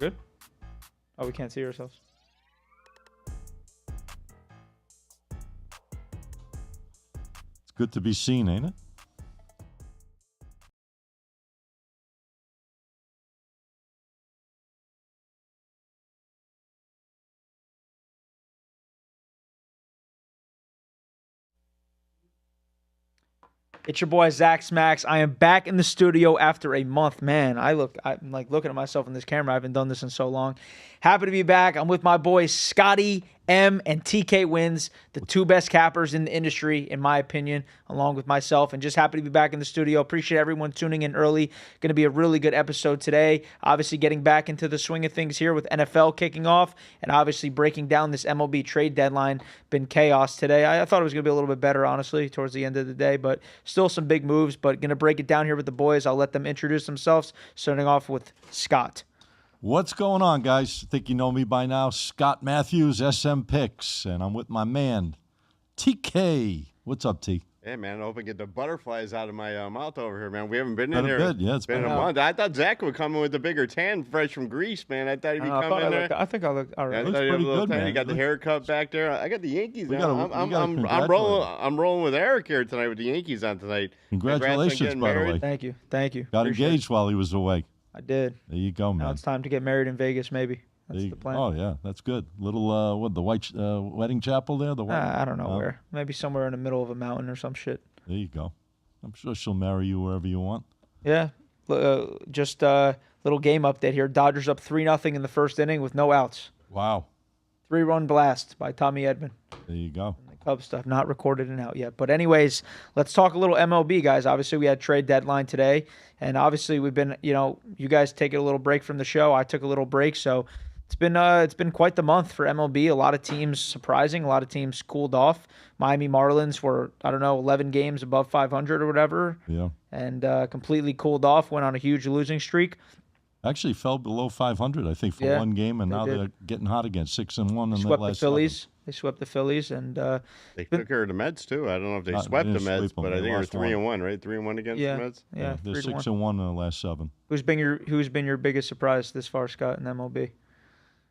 We're good? Oh, we can't see ourselves. It's good to be seen, ain't it? It's your boy Zach Smacks. I am back in the studio after a month. Man, I'm like looking at myself in this camera. I haven't done this in so long. Happy to be back. I'm with my boys Scotty, M, and TK Wins, the two best cappers in the industry, in my opinion, along with myself. And just happy to be back in the studio. Appreciate everyone tuning in early. Going to be a really good episode today. Obviously, getting back into the swing of things here with NFL kicking off, and obviously breaking down this MLB trade deadline. Been chaos today. I thought it was going to be a little bit better, honestly, towards the end of the day, but still some big moves. But going to break it down here with the boys. I'll let them introduce themselves, starting off with Scott. What's going on, guys? I think you know me by now. Scott Matthews, SM Picks, and I'm with my man, TK. What's up, T? Hey, man, I hope I get the butterflies out of my mouth over here, man. We haven't been in Been a here. bit, yeah, it's been a month. I thought Zach would come in with the bigger tan, fresh from Greece, man. I thought he'd be coming in there. I think I look all right. I Looks thought he'd have a pretty little good, tan. man. You got the haircut back there. I got the Yankees We on. gotta I'm congratulate rolling. I'm rolling with Eric here tonight with the Yankees on tonight. Congratulations, Congrats on by the getting way. married. Thank you. Got Appreciate engaged while he was away. it. I did. There you go, Now man. it's time to get married in Vegas, maybe. That's the plan. Oh, yeah, that's good. Little, the white wedding chapel there? The white, I don't know where. Maybe somewhere in the middle of a mountain or some shit. There you go. I'm sure she'll marry you wherever you want. Yeah. Just a little game update here. Dodgers up 3-0 in the first inning with no outs. Wow. 3-run blast by Tommy Edman. There you go. The Cubs stuff not recorded and out yet. But anyways, let's talk a little MLB, guys. Obviously, we had trade deadline today. And obviously, we've been, you guys taking a little break from the show. I took a little break. So it's been quite the month for MLB. A lot of teams surprising. A lot of teams cooled off. Miami Marlins were, 11 games above 500 or whatever. Yeah. And completely cooled off. Went on a huge losing streak. Actually fell below 500, I think, for one game, and now they're getting hot again, 6-1 in the Swept last the Phillies. They swept the Phillies, and They took care of the Mets, too. I don't know if they They swept the didn't Mets, sweep them. but I They think they're lost 3-1, right? 3-1 against the Mets? yeah. They're 3-1. 6-1 in the last 7. Who's been your biggest surprise this far, Scott, in MLB?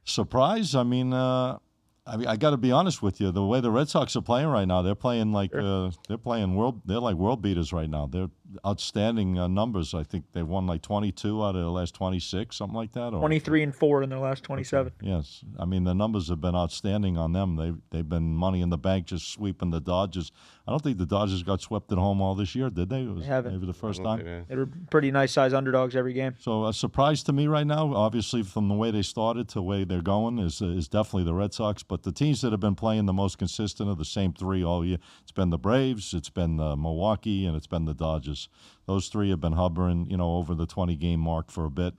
Surprise? I mean, I got to be honest with you. The way the Red Sox are playing right now, they're playing like they're like world beaters right now. They're outstanding numbers. I think they've won like 22 out of the last 26, something like that. Or 23-4 in their last 27. Yes, I mean the numbers have been outstanding on them. They've been money in the bank, just sweeping the Dodgers. I don't think the Dodgers got swept at home all this year, did they? It was They haven't. maybe the first time. They were pretty nice size underdogs every game. So a surprise to me right now, obviously from the way they started to the way they're going, is definitely the Red Sox. But the teams that have been playing the most consistent are the same three all year. It's been the Braves, it's been Milwaukee, and it's been the Dodgers. Those three have been hovering, over the 20-game mark for a bit,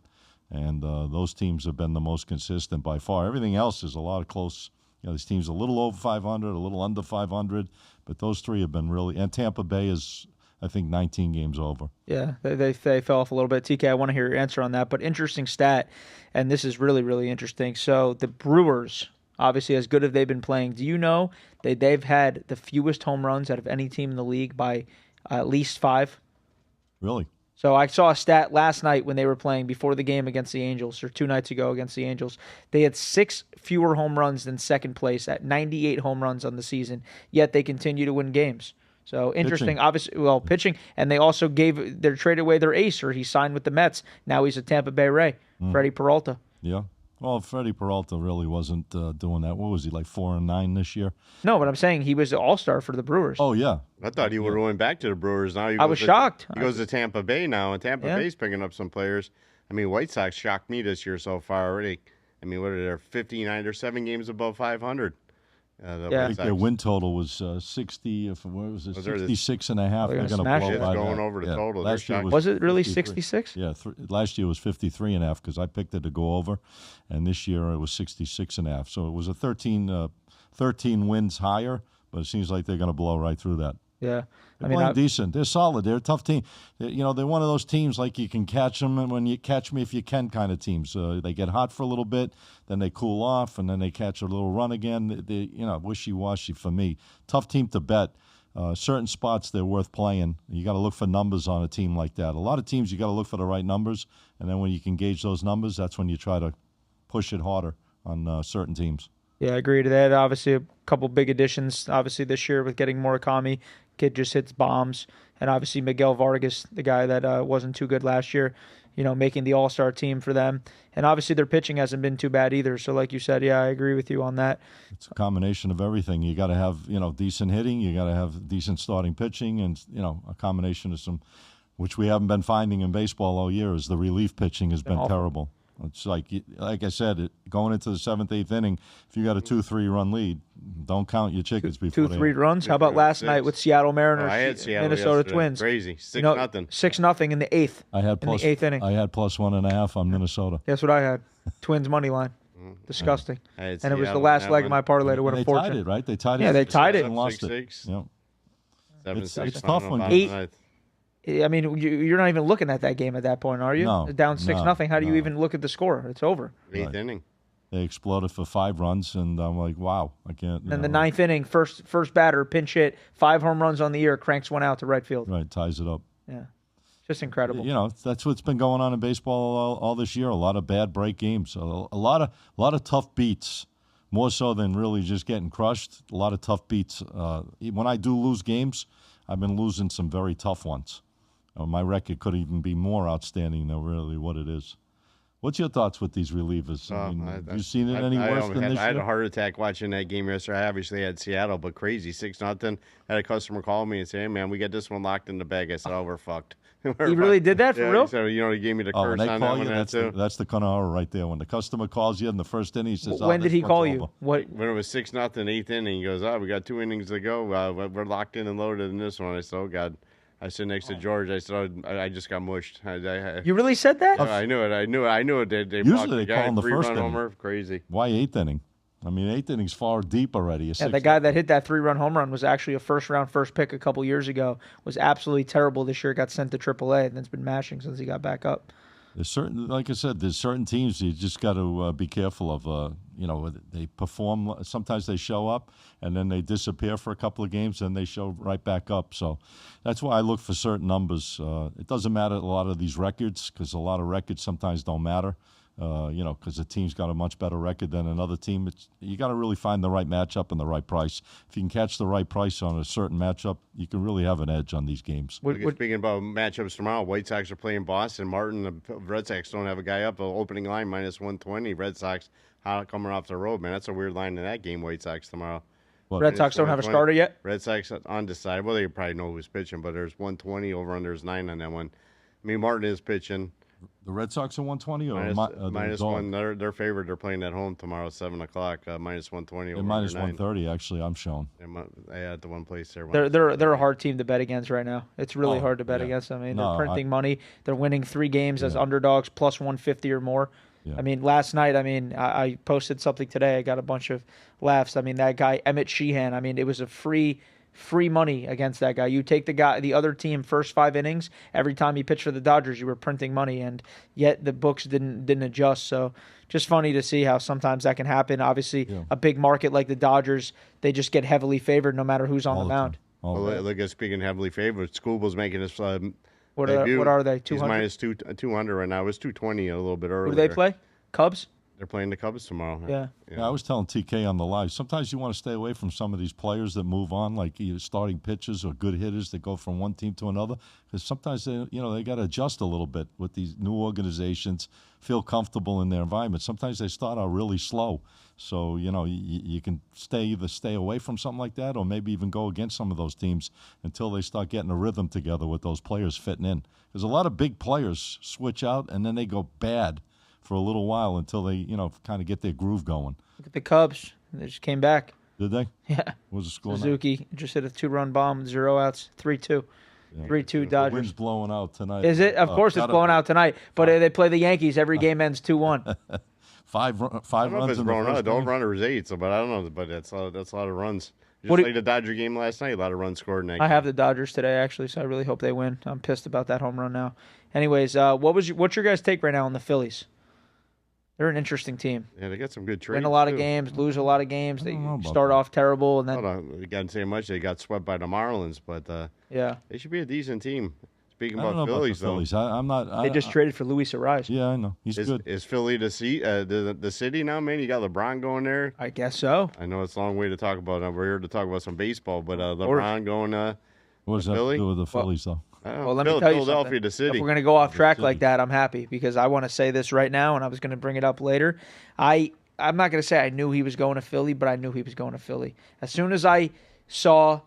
and those teams have been the most consistent by far. Everything else is a lot of close. These teams a little over 500, a little under 500, but those three have been really. And Tampa Bay is, I think, 19 games over. Yeah, they fell off a little bit. TK, I want to hear your answer on that. But interesting stat, and this is really, really interesting. So the Brewers, obviously, as good as they've been playing, do you know they've had the fewest home runs out of any team in the league by at least 5? Really? So I saw a stat last night when they were playing before the game against the Angels, or 2 nights ago against the Angels. They had 6 fewer home runs than second place at 98 home runs on the season, yet they continue to win games. So interesting, Pitching. obviously, pitching. And they also they traded away their ace, or he signed with the Mets. Now he's a Tampa Bay Ray, Freddie Peralta. Yeah. Well, Freddie Peralta really wasn't doing that. What was he, like 4-9 this year? No, but I'm saying he was an all-star for the Brewers. Oh, yeah. I thought he would have went back to the Brewers. Now I was shocked. He goes to Tampa Bay now, and Tampa Bay's picking up some players. I mean, White Sox shocked me this year so far already. I mean, what are they? 59 or 7 games above 500. I think their win total was 60. What was it? 66 and a half. They're They're gonna going to smash blow it. by Going that. over the total. Last year was it really 53. 66? Yeah, last year was 53 and a half because I picked it to go over, and this year it was 66 and a half. So it was a 13 wins higher, but it seems like they're going to blow right through that. Yeah. They're playing decent. They're solid. They're a tough team. They're one of those teams like you can catch them, and when you catch me if you can kind of teams. They get hot for a little bit, then they cool off, and then they catch a little run again. They wishy-washy for me. Tough team to bet. Certain spots they're worth playing. You got to look for numbers on a team like that. A lot of teams you got to look for the right numbers, and then when you can gauge those numbers, that's when you try to push it harder on certain teams. Yeah, I agree to that. Obviously, a couple big additions. Obviously, this year with getting Murakami, kid just hits bombs, and obviously Miguel Vargas, the guy that wasn't too good last year, making the All-Star team for them. And obviously, their pitching hasn't been too bad either. So, like you said, yeah, I agree with you on that. It's a combination of everything. You got to have decent hitting, you got to have decent starting pitching, and a combination of some, which we haven't been finding in baseball all year, is the relief pitching has been terrible. It's like I said, going into the 7th, 8th inning, if you got a 2-3 run lead, don't count your chickens before 2-3 runs. How about last night with Seattle Mariners, I had Seattle Minnesota yesterday. Twins? Crazy, 6-0. 6-0 in the 8th. I had in the 8th inning. I had +1.5 on Minnesota. That's what I had. Twins money line. Disgusting. And it was the last leg of my parlay to win a fortune. They tied it, right? They tied it. Yeah, they tied it. And lost 6-6. it. Yeah. 7-6. It's tough when I mean, you're not even looking at that game at that point, are you? No. Down 6-0. How do you even look at the score? It's over. 8th inning. They exploded for 5 runs, and I'm like, wow, I can't. And the 9th inning, first batter, pinch hit, 5 home runs on the year, cranks one out to right field. Right, ties it up. Yeah, just incredible. That's what's been going on in baseball all this year. A lot of bad break games, a lot of tough beats, more so than really just getting crushed. A lot of tough beats. When I do lose games, I've been losing some very tough ones. My record could even be more outstanding than really what it is. What's your thoughts with these relievers? Have you seen it any worse than this year? I had a heart attack watching that game yesterday. I obviously had Seattle, but crazy, 6-0. Had a customer call me and say, "Hey, man, we got this one locked in the bag." I said, "Oh, we're fucked." He really did that for real? So, he gave me the curse when on they that call one. you, that's the kind of horror right there. When the customer calls you in the first inning, he says, when did he call you? Over. What? When it was 6-0, 8th inning, he goes, "Oh, we got 2 innings to go. We're locked in and loaded in this one." I said, "Oh, God." I sit next to George. I said, I just got mushed. You really said that? I knew it. I knew it. They Usually they call call in the first inning. homer. Crazy. Why 8th inning? I mean, 8th inning's far deep already. Yeah, the guy that hit that 3-run home run was actually a first-round first pick a couple years ago. Was absolutely terrible this year. Got sent to AAA, and it's been mashing since he got back up. There's like I said, there's certain teams you just got to be careful of. They perform. Sometimes they show up and then they disappear for a couple of games, and they show right back up. So that's why I look for certain numbers. It doesn't matter a lot of these records, because a lot of records sometimes don't matter. Because the team's got a much better record than another team. You got to really find the right matchup and the right price. If you can catch the right price on a certain matchup, you can really have an edge on these games. Speaking about matchups tomorrow, White Sox are playing Boston. Martin, the Red Sox don't have a guy up. Opening line -120. Red Sox coming off the road, man. That's a weird line in that game, White Sox tomorrow. Red Sox don't have a starter yet? Red Sox undecided. Well, they probably know who's pitching, but there's 120 over under is 9 on that one. I mean, Martin is pitching. The Red Sox are 120 or -1. They're favored. They're playing at home tomorrow, 7 o'clock. -120 over -130. Actually, I'm showing. At the one place there. They're a hard team to bet against right now. It's really hard to bet against them. I mean, they're printing money. They're winning 3 games as underdogs, +150 or more. Yeah. I mean, last night, I posted something today. I got a bunch of laughs. I mean, that guy Emmett Sheehan. I mean, it was a free money against that guy. You take the other team first 5 innings. Every time you pitched for the Dodgers, you were printing money, and yet the books didn't adjust. So just funny to see how sometimes that can happen. Obviously, a big market like the Dodgers, they just get heavily favored no matter who's on the mound. Look at speaking heavily favored. Scooble's making his what are they? 200? He's -200 right now. It was 220 a little bit earlier. Who do they play? Cubs? They're playing the Cubs tomorrow. Yeah. I was telling TK on the live, sometimes you want to stay away from some of these players that move on, like either starting pitchers or good hitters that go from one team to another, because sometimes they got to adjust a little bit with these new organizations, feel comfortable in their environment. Sometimes they start out really slow. So, you can either stay away from something like that or maybe even go against some of those teams until they start getting a rhythm together with those players fitting in. Because a lot of big players switch out and then they go bad for a little while until they, kind of get their groove going. Look at the Cubs. They just came back. Did they? Yeah. What was the score Suzuki just hit a 2-run bomb, 0 outs, 3-2. 3-2 Dodgers. The wind's blowing out tonight. Is it? Of course it's blowing out tonight. But they play the Yankees. Every game ends 2-1. Five I don't know runs if it's in blowing the out. first Don't inning. run or 8, but I don't know. But that's a lot of runs. Just like the Dodger game last night, a lot of runs scored in that game. I have the Dodgers today, actually, so I really hope they win. I'm pissed about that home run now. Anyways, what's your guys' take right now on the Phillies? They're an interesting team. Yeah, they got some good trades. Win a lot of games, lose a lot of games. They start off terrible, and then they can't say much. They got swept by the Marlins, but yeah, they should be a decent team. Speaking I don't know about Phillies, about the Phillies. I'm not. They just traded for Luis Ariz. Yeah, I know. He's good. Is Philly the city now, man? You got LeBron going there. I guess so. I know it's a long way to talk about. We're here to talk about some baseball, but LeBron going What does that Philly? do with the Phillies, though? Well, let me tell you Philadelphia, something. the city. If we're going to go off track like that, I'm happy because I want to say this right now, and I was going to bring it up later. I'm not going to say I knew he was going to Philly, but I knew he was going to Philly. As soon as I saw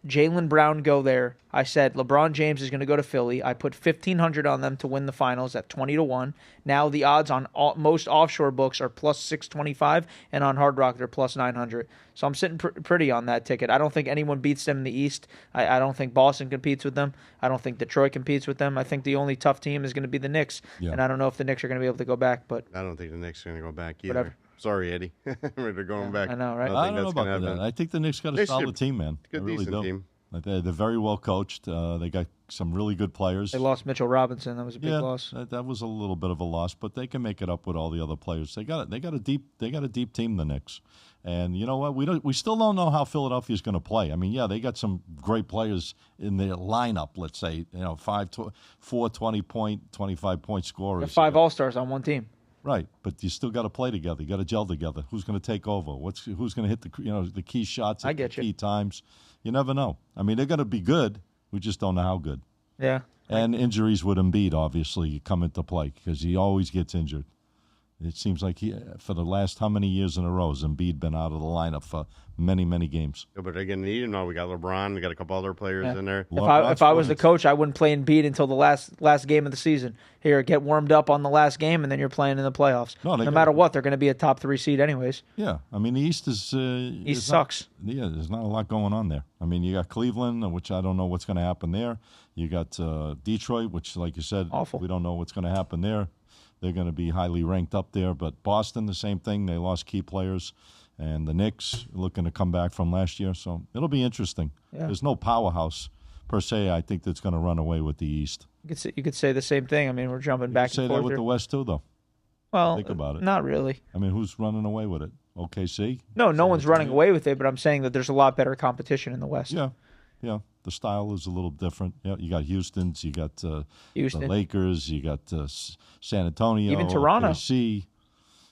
Jaylen Brown go there, I said LeBron James is going to go to Philly. I put 1,500 on them to win the finals at 20-1. Now the odds on most offshore books are plus 625, and on Hard Rock they're plus 900. So I'm sitting pretty on that ticket. I don't think anyone beats them in the East. I don't think Boston competes with them. I don't think Detroit competes with them. I think the only tough team is going to be the Knicks, and I don't know if the Knicks are going to be able to go back. But I don't think the Knicks are going to go back either. Whatever. Sorry, Eddie. They're going back. I know, right? I don't know about that. I think the Knicks got a solid team, man. Good, I really decent do. team. They're very well coached. They got some really good players. They lost Mitchell Robinson. That was a big loss. That was a little bit of a loss, but they can make it up with all the other players. They got a deep team, the Knicks. And you know what? We still don't know how Philadelphia is going to play. I mean, yeah, they got some great players in their lineup. Let's say 4 20-point, 25-point scorers. 5 All-Stars on one team. Right, but you still got to play together. You got to gel together. Who's going to take over? Who's going to hit the key shots at the key times? You never know. I mean, they're going to be good. We just don't know how good. Yeah. And injuries with Embiid obviously come into play because he always gets injured. It seems like for the last how many years in a row has Embiid been out of the lineup for many, many games. Yeah, but they're going to need him now. We got LeBron. We got a couple other players in there. If I was the coach, I wouldn't play Embiid until the last game of the season. Here, get warmed up on the last game, and then you're playing in the playoffs. No matter what, they're going to be a top 3 seed anyways. Yeah, I mean the East sucks. There's not a lot going on there. I mean you got Cleveland, which I don't know what's going to happen there. You got Detroit, which, like you said, awful. We don't know what's going to happen there. They're going to be highly ranked up there. But Boston, the same thing. They lost key players. And the Knicks looking to come back from last year. So it'll be interesting. Yeah. There's no powerhouse, per se, I think, that's going to run away with the East. You could say the same thing. I mean, we're jumping back and forth. Say that with the West, too, though. Well, think about it. Not really. I mean, who's running away with it? OKC? No one's running away with it, but I'm saying that there's a lot better competition in the West. Yeah. The style is a little different. Yeah, you got Houston's, you got the Lakers, you got San Antonio, even Toronto. OKC,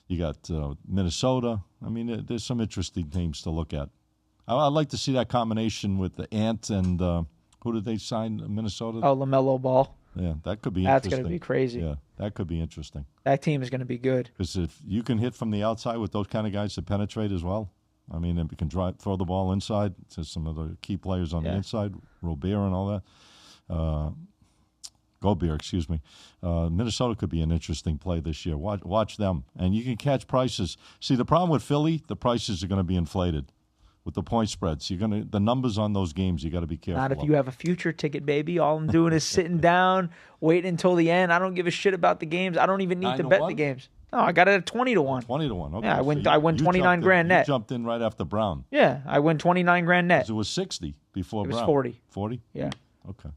you got Minnesota. I mean, there's some interesting teams to look at. I'd like to see that combination with the Ant and who did they sign? Minnesota? Oh, LaMelo Ball. Yeah, that could be That's interesting. That's going to be crazy. Yeah, that could be interesting. That team is going to be good. Because if you can hit from the outside with those kind of guys that penetrate as well, I mean, if you can throw the ball inside to some of the key players on the inside, Robert and all that. Gobert, excuse me. Minnesota could be an interesting play this year. Watch them. And you can catch prices. See, the problem with Philly, the prices are going to be inflated with the point spreads. The numbers on those games, you got to be careful. Not if you have a future ticket, baby. All I'm doing is sitting down, waiting until the end. I don't give a shit about the games. I don't even need to bet the games. No, I got it at 20-1. 20-1. Okay. Yeah, I win 29 grand net. You jumped in right after Brown. Yeah, I win 29 grand net. It was 60 before Brown. It was 40. 40? Yeah. Okay.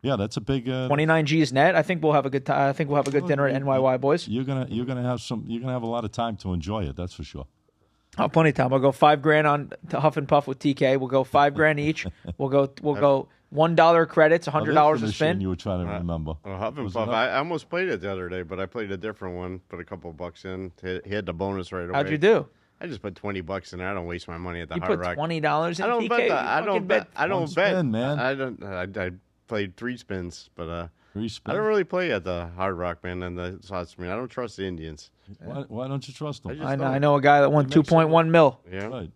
Yeah, that's a big 29 G's net. I think we'll have a good time. I think we'll have a good dinner at NYY, boys. You're gonna have a lot of time to enjoy it. That's for sure. Oh, plenty of time. I'll go $5,000 on to Huff and Puff with TK. We'll go $5,000 each. We'll go $1 credits, $100 a spin. You were trying to remember. Huff and Puff. I almost played it the other day, but I played a different one. Put a couple bucks in. He had the bonus right away. How'd you do? I just put $20 in there. I don't waste my money at the you Hard Rock. You put $20 in I don't TK? bet. I don't bet. I don't bet. Spin, man. I played 3 spins, but 3 spins. I don't really play at the Hard Rock, man, and the slots. I mean, I don't trust the Indians. Why don't you trust them? I know a guy that won 2.1 mil. Yeah. Right.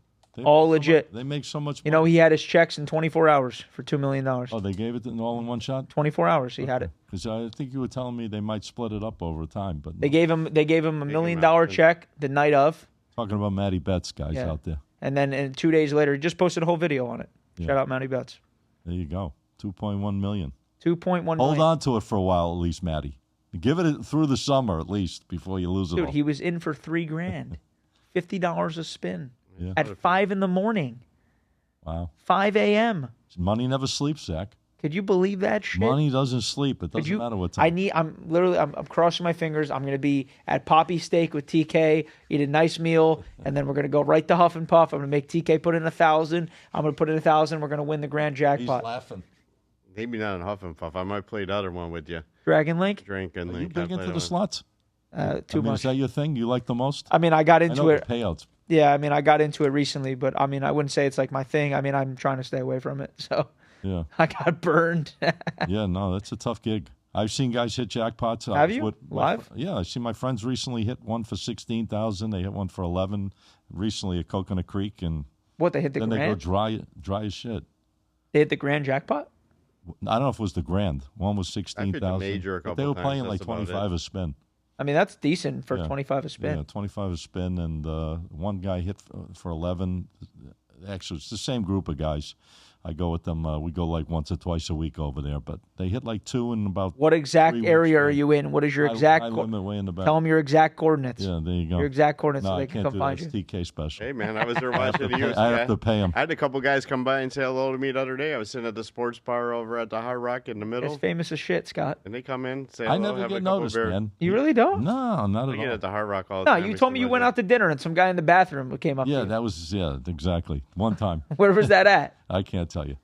All legit. They make so much money. You know, he had his checks in 24 hours for $2 million. Oh, they gave it all in one shot? 24 hours he had it. Because I think you were telling me they might split it up over time, but no. They gave him a $1 million check the night of. Talking about Matty Betts guys out there. And then 2 days later, he just posted a whole video on it. Shout out Matty Betts. There you go. 2.1 million. 2.1 million. Hold on to it for a while, at least, Matty. Give it through the summer, at least, before you lose it all. Dude, he was in for $3,000. $50 a spin. At 5 in the morning. Wow. 5 a.m. Money never sleeps, Zach. Could you believe that shit? Money doesn't sleep. It doesn't matter what time. I'm crossing my fingers. I'm going to be at Poppy Steak with TK, eat a nice meal, and then we're going to go right to Huff and Puff. I'm going to make TK put in 1,000. I'm going to put in 1,000. We're going to win the grand jackpot. He's laughing. Maybe not in Huff and Puff. I might play the other one with you. Dragon Link? Drink and Are you Link. I big play into that the one. slots? Too much. Is that your thing? You like the most? I mean, I got I into know it. the payouts. Yeah, I mean, I got into it recently, but I mean, I wouldn't say it's like my thing. I mean, I'm trying to stay away from it. So Yeah. I got burned. Yeah, no, that's a tough gig. I've seen guys hit jackpots. Have you? Live? Yeah, I see my friends recently hit one for 16,000. They hit one for 11 recently at Coconut Creek, and What, they hit the then they go grand? dry as shit. They hit the grand jackpot? I don't know if it was the grand. One was 16,000. major a But couple they were times, playing that's like about it. 25 a spin. I mean, that's decent for Yeah. 25 a spin. Yeah, 25 a spin, and one guy hit for 11. Actually, it's the same group of guys. I go with them. We go like once or twice a week over there, but they hit like two in about. What exact 3 weeks area are straight. you in? What is your exact? I limit way in the back. Tell them your exact coordinates. Yeah, there you go. Your exact coordinates No, so I they can can't come do find that. you. It's TK special. Hey, man, I was there watching you. I have to pay them. I had a couple guys come by and say hello to me the other day. I was sitting at the sports bar over at the Hard Rock in the middle. It's famous as shit, Scott. And they come in, say hello, I never have get a couple noticed, beers. man. You really don't? No, not I at get all. at the Hard Rock all the No, time. you We told me see you went my- out to dinner and some guy in the bathroom came up to Yeah, you. that was exactly one time. Where was that at? I can't tell you.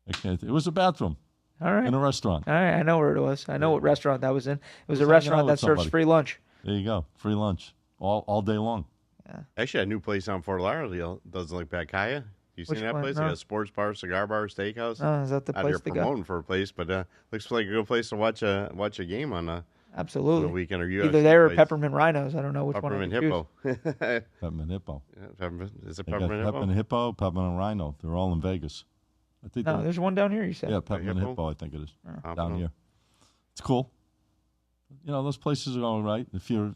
I can't. It was a bathroom All right. in a restaurant. All right, I know where it was. I know what restaurant that was in. It was a hanging out restaurant with that serves somebody. free lunch. There you go, free lunch all day long. Actually, a new place on Fort Lauderdale doesn't look bad. Kaya? You Which seen that one? place? No. They got a sports bar, cigar bar, steakhouse. Oh, is that the Out place there to go? promoting for a place, but looks like a good place to watch a game on the Absolutely. weekend. Or Either there or Peppermint Rhinos. I don't know which Peppermint one. Hippo. Peppermint Hippo. Is it They got Peppermint Hippo? Peppermint Hippo, Peppermint Rhino. They're all in Vegas. I think. No, they're- there's one down here. You said. yeah, Peppermint Hippo? Hippo. I think it is I down don't know. here. It's cool. You know, those places are all right if you're,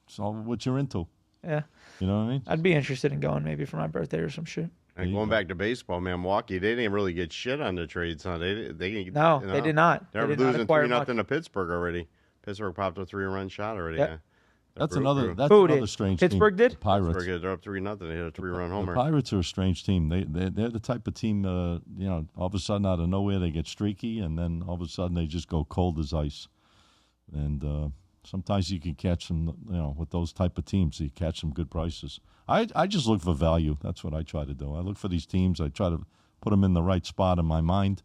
it's all what you're into. Yeah, You know what I mean? I'd be interested in going maybe for my birthday or some shit. And going back to baseball, man, Milwaukee, they didn't really get shit on the trades, huh? No, They they did not. They're They did not losing acquire 3-0 to Pittsburgh already. Pittsburgh popped a 3-run shot already. Yep. Yeah. That's Brew another. Crew. That's Who another did? strange Pittsburgh team. did? Pirates. Pittsburgh, they're up 3-0. They hit a 3-run The homer. Pirates are a strange team. They're the type of team. All of a sudden out of nowhere they get streaky, and then all of a sudden they just go cold as ice. And sometimes you can catch them. With those type of teams, you catch some good prices. I just look for value. That's what I try to do. I look for these teams. I try to put them in the right spot in my mind,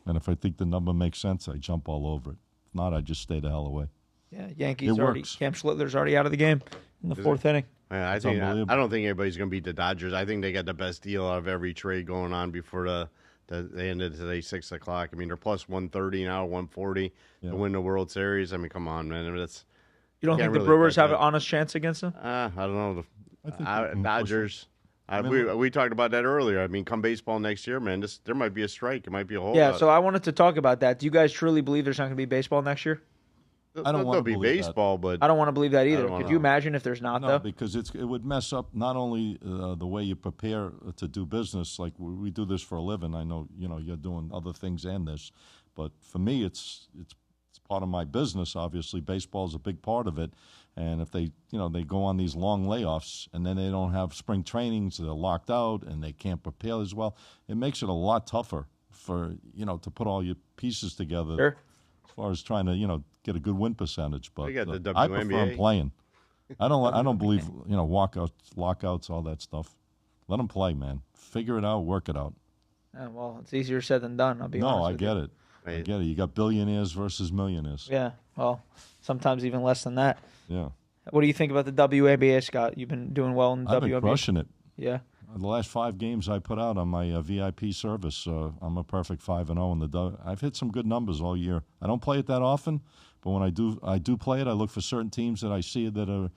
and if I think the number makes sense, I jump all over it. If not, I just stay the hell away. Yeah, Yankees It already. works. Cam Schlittler's already out of the game in the fourth inning. Yeah, I unbelievable. don't think anybody's going to beat the Dodgers. I think they got the best deal out of every trade going on before they ended today 6 o'clock. I mean, they're plus 130 now, 140 to win the World Series. I mean, come on, man. I mean, that's You don't Can't think the really Brewers bet have that. an honest chance against them? I don't know. I think they can push Dodgers. We talked about that earlier. I mean, come baseball next year, man, there might be a strike. It might be a whole Yeah, so I wanted to talk about that. Do you guys truly believe there's not going to be baseball next year? I don't wanna There'll be believe that. baseball, but I don't want to believe that either. don't Could know. you imagine if there's not, No, though? because it would mess up not only the way you prepare to do business. Like we do this for a living. I know you're doing other things and this, but for me, it's part of my business. Obviously, baseball is a big part of it. And if they go on these long layoffs and then they don't have spring trainings, they're locked out and they can't prepare as well. It makes it a lot tougher for to put all your pieces together. Sure. As far as trying to get a good win percentage, but We got the I prefer WNBA. them playing. I don't believe walkouts, lockouts, all that stuff. Let them play, man. Figure it out, work it out. Well, it's easier said than done. I'll be honest. No, I with get you. it. I get it. You got billionaires versus millionaires. Yeah. Well, sometimes even less than that. Yeah, What do you think about the WNBA, Scott? You've been doing well in the I've been WNBA. crushing it. Yeah. The last 5 games I put out on my VIP service, I'm a perfect 5-0 in the. I've hit some good numbers all year. I don't play it that often, but when I do play it. I look for certain teams that I see that are,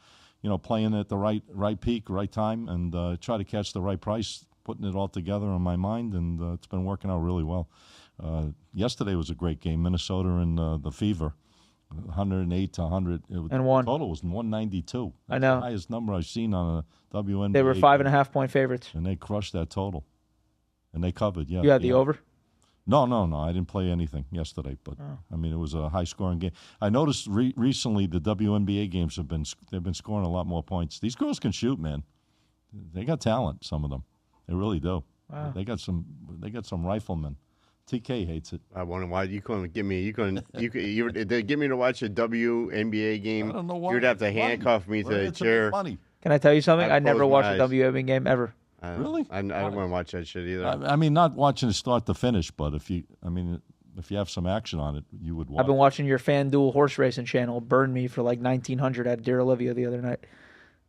playing at the right peak, right time, and try to catch the right price, putting it all together in my mind, and it's been working out really well. Yesterday was a great game, Minnesota and the Fever, 108 to 100. And won. Total was 192. I know. The highest number I've seen on a WNBA. They were 5.5 point favorites. And they crushed that total. And they covered, yeah. You had the yeah. over? No. I didn't play anything yesterday, but I mean it was a high-scoring game. I noticed recently the WNBA games they've been scoring a lot more points. These girls can shoot, man. They got talent, some of them. They really do. Wow. They got some riflemen. TK hates it. I wonder why you couldn't give me. They get me to watch a WNBA game. I don't know why. You'd have to handcuff me to Well, a it's chair. about money. Can I tell you something? I I never close my watched a eyes. WNBA game ever. Really? I don't want to watch that shit either. I mean, not watching it start to finish, but if you have some action on it, you would watch. I've been watching your FanDuel horse racing channel. It burned me for like 1,900 at Dear Olivia the other night,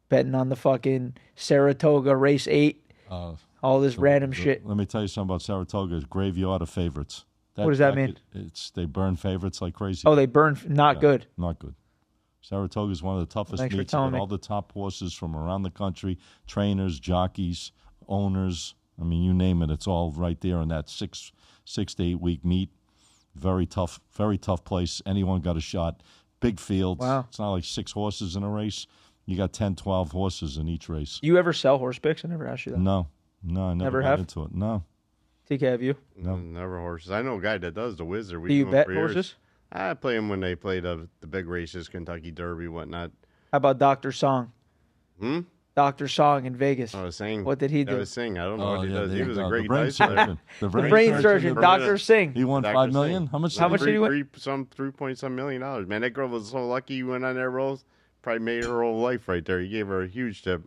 betting on the fucking Saratoga race 8. All this random shit. Let me tell you something about Saratoga. It's graveyard of favorites. What does that mean? They burn favorites like crazy. Oh, they burn. Not good. Not good. Saratoga is one of the toughest Thanks for meets. telling me. All the top horses from around the country, trainers, jockeys, owners. I mean, you name it. It's all right there in that 6 to 8 week meet. Very tough place. Anyone got a shot. Big fields. Wow. It's not like 6 horses in a race. You got 10, 12 horses in each race. You ever sell horse picks? I never asked you that. No, I never got into it. No. TK, have you? No. Never horses. I know a guy that does the Wizard. Do you bet horses? I play them when they play the big races, Kentucky Derby, whatnot. How about Dr. Song? Dr. Song in Vegas. I was saying. What did he do? I was saying. I don't know what he does. He was a great brain dice player. surgeon. The brain surgeon, Dr. Singh. He won Dr. $5 million. Singh. How much? How much did he win? $3 million. Man, that girl was so lucky you went on that rolls. Probably made her whole life right there. You gave her a huge tip.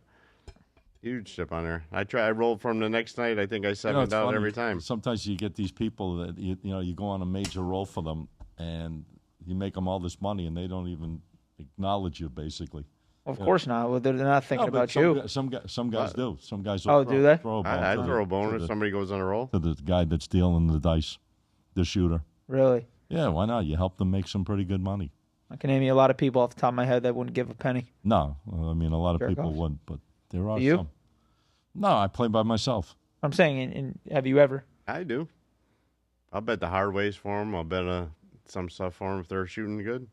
Huge tip on her. I rolled from the next night. I think I sevened out every time. Sometimes you get these people that you go on a major roll for them, and you make them all this money, and they don't even acknowledge you, basically. Of course not. Well, they're not thinking about you. you. Some guys do. Some guys will throw, do they? throw a bone. I throw a bone if somebody goes on a roll. To the guy that's dealing the dice, the shooter. Really? Yeah, why not? You help them make some pretty good money. I can name you a lot of people off the top of my head that wouldn't give a penny. No, I mean, a lot of people Jerk-offs. wouldn't, but there are Do you? some. No, I play by myself. I'm saying, and have you ever? I do. I'll bet the hard ways for them. I'll bet some stuff for them if they're shooting good.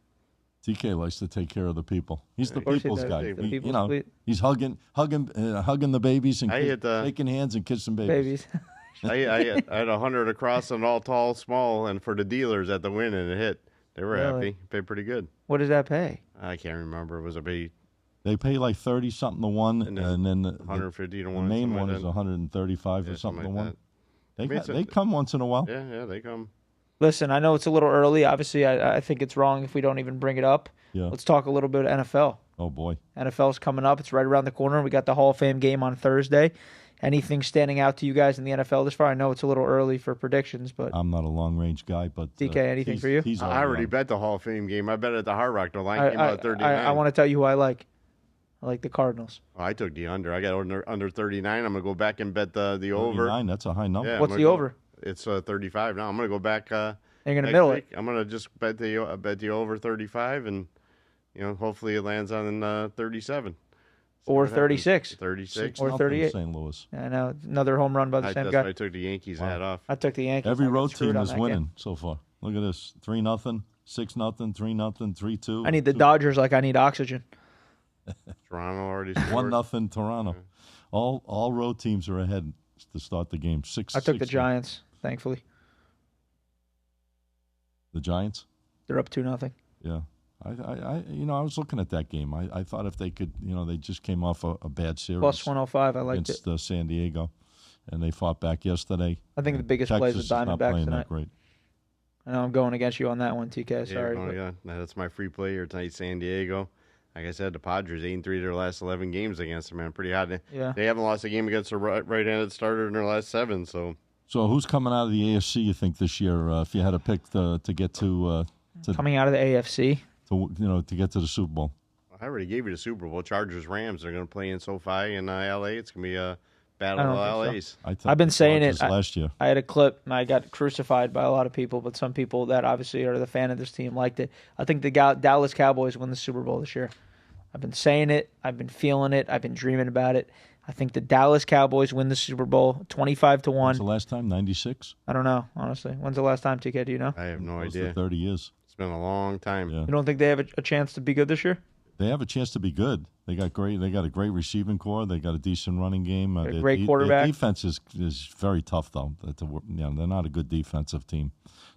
TK likes to take care of the people. He's the Of course he people's does. guy. The people's fleet. He's hugging the babies and shaking hands and kissing babies. Babies. I had 100 across on all tall, small, and for the dealers at the win and it hit. They were Really? happy. Paid pretty good. What does that pay? I can't remember. It was a big They pay like 30 something to one, and then the 150 to the one. main something one like is that. 135 Yeah, or something to like one. that. They come once in a while. Yeah, they come. Listen, I know it's a little early. Obviously, I think it's wrong if we don't even bring it up. Yeah. Let's talk a little bit of NFL. Oh boy. NFL's coming up. It's right around the corner. We got the Hall of Fame game on Thursday. Anything standing out to you guys in the NFL this far? I know it's a little early for predictions, but I'm not a long range guy, but DK, anything for you? I already bet the Hall of Fame game. I bet at the Hard Rock. The line came out at 39. I want to tell you who I like. I like the Cardinals. Oh, I took the under. I got under 39. I'm gonna go back and bet the over. 39, that's a high number. Yeah, What's the over? It's 35 now. I'm gonna go back. You're gonna next middle week. it. I'm gonna just bet the over 35, and hopefully it lands on 37. Or 36. 36. Or 38. St. Louis. I know. Another home run by the same That's guy. why I took the Yankees hat off. I took the Yankees. Every I got road screwed team on is that winning game. so far. Look at this: 3-0, 6-0, 3-0, 3-2. I need the Dodgers like I need oxygen. Toronto already scored. 1-0 Toronto. All road teams are ahead to start the game. I took the Giants, thankfully. The Giants? They're up 2-0. Yeah. I was looking at that game. I thought if they could, they just came off a bad series. Plus 105. I liked it. Against San Diego, and they fought back yesterday. I think the biggest play is the Texas is not Diamondbacks playing tonight. that great. I know I'm going against you on that one, TK. Sorry. That's my free play here tonight, San Diego. Like I said, the Padres 8-3 their last 11 games against them, man. Pretty hot. Yeah. They haven't lost a game against a right-handed starter in their last 7. So who's coming out of the AFC? You think this year? If you had to pick to get to coming out of the AFC to get to the Super Bowl. I already gave you the Super Bowl. Chargers Rams. They're going to play in SoFi in LA. It's going to be a battle of LA's. I've been saying it last year. I had a clip and I got crucified by a lot of people, but some people that obviously are the fan of this team liked it. I think the Dallas Cowboys win the Super Bowl this year. I've been saying it. I've been feeling it. I've been dreaming about it. I think the Dallas Cowboys win the Super Bowl 25-1. When's the last time? 96? I don't know, honestly. When's the last time, TK? Do you know? I have no Close idea. to 30 years. It's been a long time. Yeah. You don't think they have a chance to be good this year? They have a chance to be good. They got a great receiving core. They got a decent running game. A great quarterback. Their defense is very tough though. They're not a good defensive team.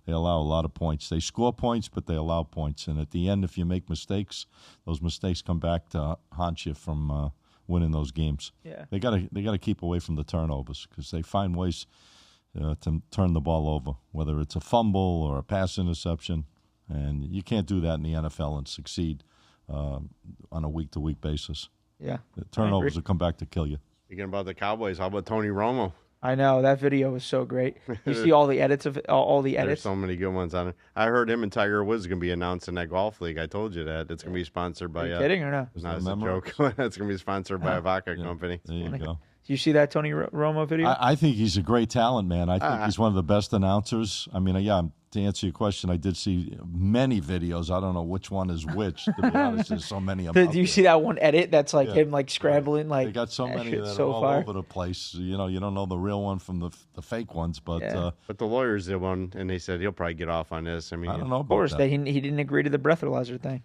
They allow a lot of points. They score points, but they allow points. And at the end, if you make mistakes, those mistakes come back to haunt you from winning those games. Yeah. They gotta keep away from the turnovers because they find ways to turn the ball over, whether it's a fumble or a pass interception. And you can't do that in the NFL and succeed on a week-to-week basis. Yeah. The turnovers will come back to kill you. Speaking about the Cowboys, how about Tony Romo? I know that video was so great. You see all the edits of all the There's edits. so many good ones on it. I heard him and Tiger Woods are going to be announced in that golf league. I told you that. It's going to be sponsored by. Are you kidding or no? Not as a joke. It's going to be sponsored by a vodka company. There you go. Do you see that Tony Romo video? I think he's a great talent, man. I think he's one of the best announcers. I mean, yeah, to answer your question, I did see many videos. I don't know which one is which. To be honest, there's so many of them. Do you see that one edit that's like him like scrambling? Like they got so many that are so all far. over the place. You know, you don't know the real one from the fake ones. But But the lawyers did one, and they said he'll probably get off on this. I mean, I don't know. Of course, about that. he didn't agree to the breathalyzer thing.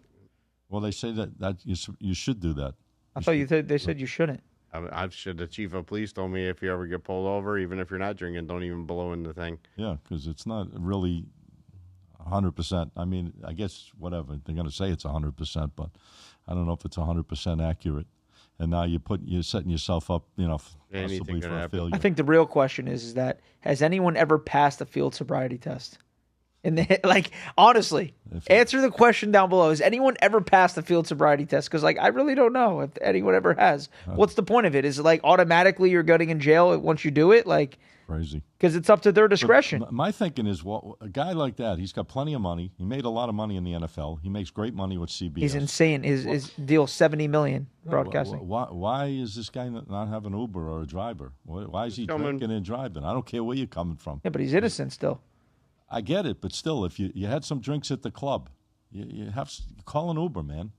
Well, they say that you should do that. I thought they said you shouldn't. the chief of police told me if you ever get pulled over, even if you're not drinking, don't even blow in the thing. Yeah, because it's not really 100%. I mean, I guess whatever they're going to say it's 100%, but I don't know if it's 100% accurate. And now you're setting yourself up, possibly Anything for could a happen. failure. I think the real question is that has anyone ever passed a field sobriety test? Like honestly, answer the question down below. Has anyone ever passed a field sobriety test? Because I really don't know if anyone ever has. What's the point of it? Is it like automatically you're getting in jail once you do it? Like Crazy. because it's up to their discretion. My thinking is, well, a guy like that, he's got plenty of money. He made a lot of money in the NFL. He makes great money with CBS. He's insane. His deal $70 million broadcasting. Why is this guy not having Uber or a driver? Why is he drinking and driving? I don't care where you're coming from. Yeah, but he's innocent still. I get it, but still, if you had some drinks at the club, you call an Uber, man.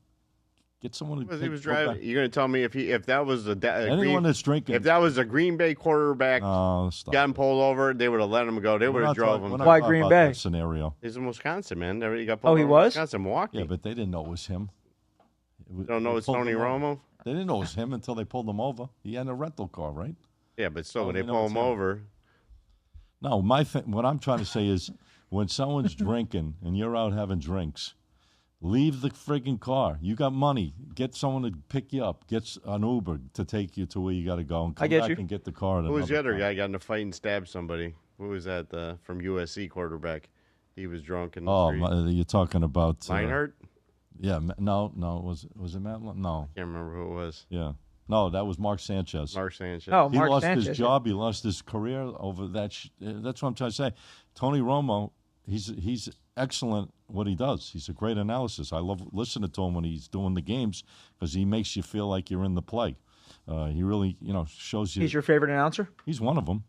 Get someone to He was driving. You're going to tell me if that was anyone that's drinking. if that was a Green Bay quarterback Stop. got him pulled over, they would have let him go. They would have drove him. Why Green Bay? That scenario. He's in Wisconsin, man. He got pulled Oh, he over in was? Wisconsin, Milwaukee. Yeah, but they didn't know it was him. You don't know it's Tony Romo? They didn't know it was him until they pulled him over. He had a rental car, right? Yeah, but still, when they they know pull it's him him. over, No, what I'm trying to say is when someone's drinking and you're out having drinks, leave the friggin' car. You got money. Get someone to pick you up. Get an Uber to take you to where you got to go and come back and get the car. who was the other guy got in a fight and stabbed somebody? Who was that from USC quarterback? He was drunk in the street. You're talking about Meinhardt? Yeah, no. Was it Matt? No. Can't remember who it was. Yeah. No, that was Mark Sanchez. Mark Sanchez. Oh, He Mark lost Sanchez, his job. He lost his career over that. That's what I'm trying to say. Tony Romo, he's excellent what he does. He's a great analysis. I love listening to him when he's doing the games because he makes you feel like you're in the play. He really, shows you. He's your favorite announcer? He's one of them.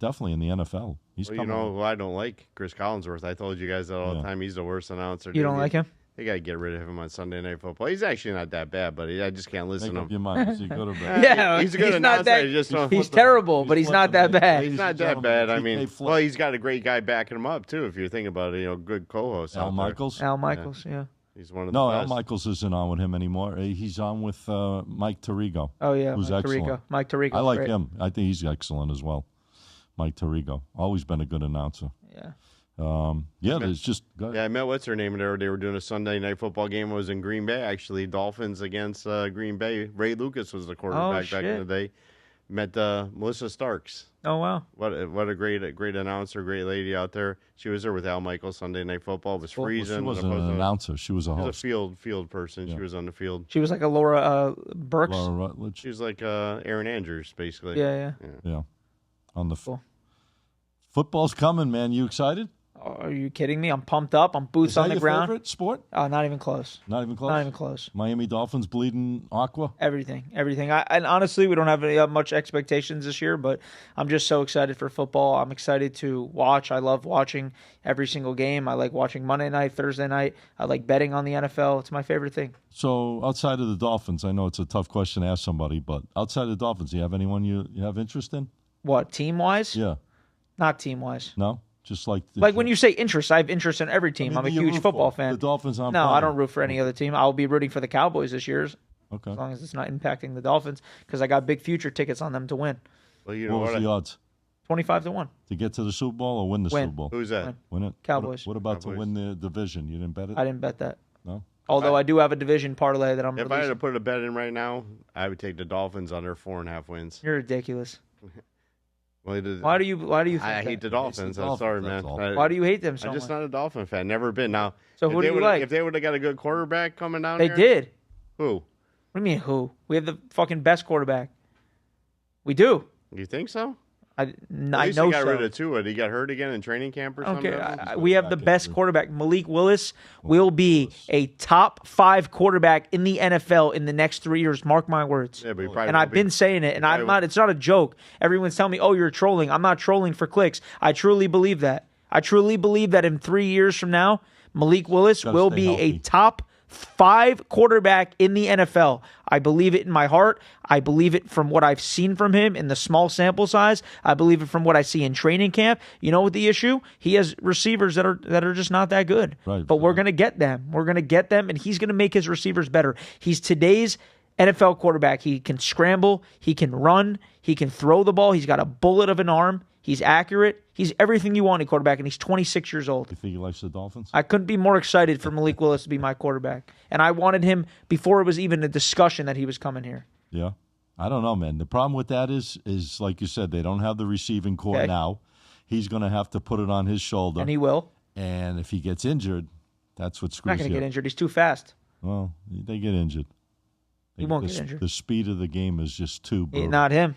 Definitely in the NFL. He's Well, you know who I don't like? Chris Collinsworth. I told you guys that all the time. He's the worst announcer. You don't like him? They got to get rid of him on Sunday Night Football. He's actually not that bad, but I just can't listen Make to up him. your mind. Is he good or bad? Yeah, he's a good not announcer. that. I just don't- He's terrible, but he's not that bad. He's not that bad. I mean, well, he's got a great guy backing him up too. If you're thinking about it, good co-host. Al out there. Michaels? Al Michaels, yeah. He's one of the No, best. Al Michaels isn't on with him anymore. He's on with Mike Tirico. Oh yeah, who's Mike excellent. Tirico. Mike Tirico. I like great. him. I think he's excellent as well. Mike Tirico. Always been a good announcer. Yeah. There's just. Yeah, I met what's her name there. They were doing a Sunday Night Football game. It was in Green Bay, actually. Dolphins against Green Bay. Ray Lucas was the quarterback back in the day. Met Melissa Starks. Oh wow. What a great announcer, great lady out there. She was there with Al Michaels Sunday Night Football. It was freezing. She wasn't an announcer. She was a host. She was a field person. Yeah. She was on the field. She was like a Laura Burks. Laura Rutledge. She was like Aaron Andrews, basically. Yeah. On the Cool. Football's coming, man. You excited? Are you kidding me? I'm pumped up. I'm boots Is that on the your ground. favorite sport? Oh, not even close. Not even close. Not even close. Miami Dolphins bleeding aqua. Everything. And honestly, we don't have any much expectations this year, but I'm just so excited for football. I'm excited to watch. I love watching every single game. I like watching Monday night, Thursday night. I like betting on the NFL. It's my favorite thing. So outside of the Dolphins, I know it's a tough question to ask somebody, but outside of the Dolphins, do you have anyone you have interest in? What, team-wise? Yeah. Not team-wise. No? Just like when you say interest, I have interest in every team. I'm a huge football fan. The Dolphins aren't No, playing. I don't root for any other team. I'll be rooting for the Cowboys this year, Okay. as long as it's not impacting the Dolphins, because I got big future tickets on them to win. Well, you know What was the odds? 25-1. To get to the Super Bowl or win the Super Bowl? Who's that? Win it. Cowboys. What about Cowboys. to win the division? You didn't bet it? I didn't bet that. No? Although I do have a division parlay that I'm If I had releasing. to put a bet in right now, I would take the Dolphins on their 4.5 wins. You're ridiculous. Well, Why do you think I hate the Dolphins. I'm sorry, man. Why do you hate them so I'm just much? not a Dolphin fan. Never been. Now, So who do you like? If they would have got a good quarterback coming down They here, did. Who? What do you mean who? We have the fucking best quarterback. We do. You think so? I At know least he got so. rid of Tua. Did he got hurt again in training camp or I don't something? care. We have the back best injury. quarterback. Malik Willis will be a top 5 quarterback in the NFL in the next 3 years. Mark my words. Yeah, but he probably And won't I've been be. saying it, and probably I'm not. It's not a joke. Everyone's telling me, "Oh, you're trolling." I'm not trolling for clicks. I truly believe that. I truly believe that in 3 years from now, Malik Willis Gotta will stay be a healthy. top 5 quarterback in the NFL. I believe it in my heart. I believe it from what I've seen from him in the small sample size. I believe it from what I see in training camp. You know what the issue? He has receivers that are just not that good. Right. But we're going to get them. We're going to get them, and he's going to make his receivers better. He's today's NFL quarterback. He can scramble. He can run. He can throw the ball. He's got a bullet of an arm. He's accurate. He's everything you want in a quarterback, and he's 26 years old. You think he likes the Dolphins? I couldn't be more excited for Malik Willis to be my quarterback. And I wanted him before it was even a discussion that he was coming here. Yeah. I don't know, man. The problem with that is like you said, they don't have the receiving core Okay. now. He's going to have to put it on his shoulder. And he will. And if he gets injured, that's what He's screws not going to you get up. injured. He's too fast. Well, they get injured. He won't the, get injured. The speed of the game is just too brutal. Not him.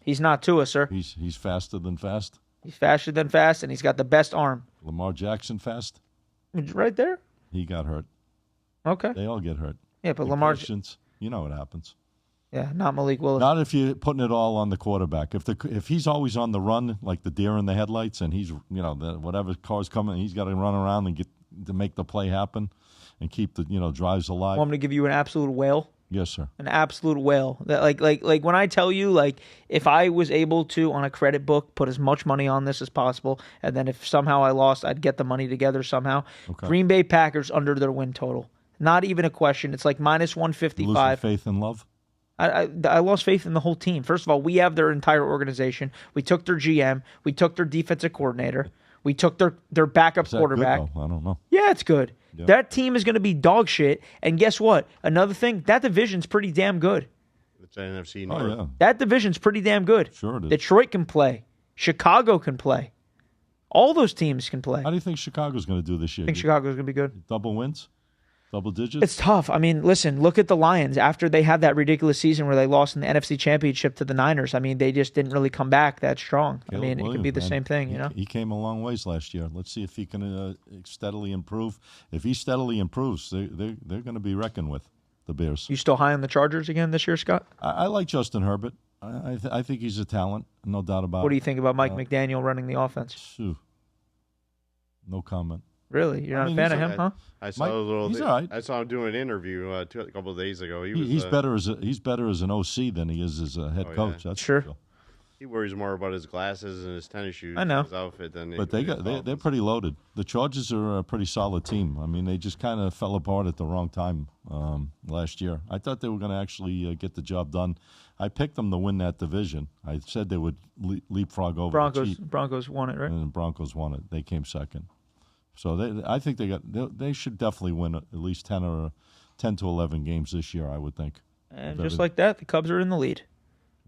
He's not Tua, sir. He's faster than fast. He's faster than fast, and he's got the best arm. Lamar Jackson fast. Right there? He got hurt. Okay. They all get hurt. Yeah, but Lamar... Concussions, you know what happens. Yeah, not Malik Willis. Not if you're putting it all on the quarterback. If he's always on the run, like the deer in the headlights, and he's whatever car's coming, he's got to run around and get to make the play happen, and keep the drives alive. Want me to give you an absolute whale? Yes, sir. An absolute whale. That like when I tell you, like, if I was able to on a credit book put as much money on this as possible, and then if somehow I lost, I'd get the money together somehow. Okay. Green Bay Packers under their win total. Not even a question. It's like minus Losing 155. faith and love. I lost faith in the whole team. First of all, we have their entire organization. We took their GM. We took their defensive coordinator. We took their backup Is that quarterback. good, though? I don't know. Yeah, it's good. Yeah. That team is going to be dog shit. And guess what? Another thing, that division's pretty damn good. It's NFC Oh North. yeah, That division's pretty damn good. sure it is. Detroit can play. Chicago can play. All those teams can play. How do you think Chicago's going to do this year? I think Chicago's going to be good. Double wins, double digits. It's tough. I mean, listen, look at the Lions. After they had that ridiculous season where they lost in the NFC Championship to the Niners, I mean, they just didn't really come back that strong. Caleb I mean, it could Williams, be the man. same thing, you know? He came a long ways last year. Let's see if he can steadily improve. If he steadily improves, they're going to be reckoned with, the Bears. You still high on the Chargers again this year, Scott? I like Justin Herbert. I think he's a talent, no doubt about it. What do you think about Mike McDaniel running the offense? Phew. No comment. Really? You're I not mean, a fan he's of him, huh? I saw Mike, a little. he's all right. I saw him doing an interview a couple of days ago. He's better as an OC than he is as a head Oh, yeah. coach. That's Sure. for sure. He worries more about his glasses and his tennis shoes. I know. And his outfit than. But they're pretty loaded. The Chargers are a pretty solid team. I mean, they just kind of fell apart at the wrong time last year. I thought they were going to actually get the job done. I picked them to win that division. I said they would leapfrog over the Chiefs, Broncos won it, right? and the Broncos won it. They came second. So I think they should definitely win at least 10 to 11 games this year, I would think. And If just every- like that, the Cubs are in the lead.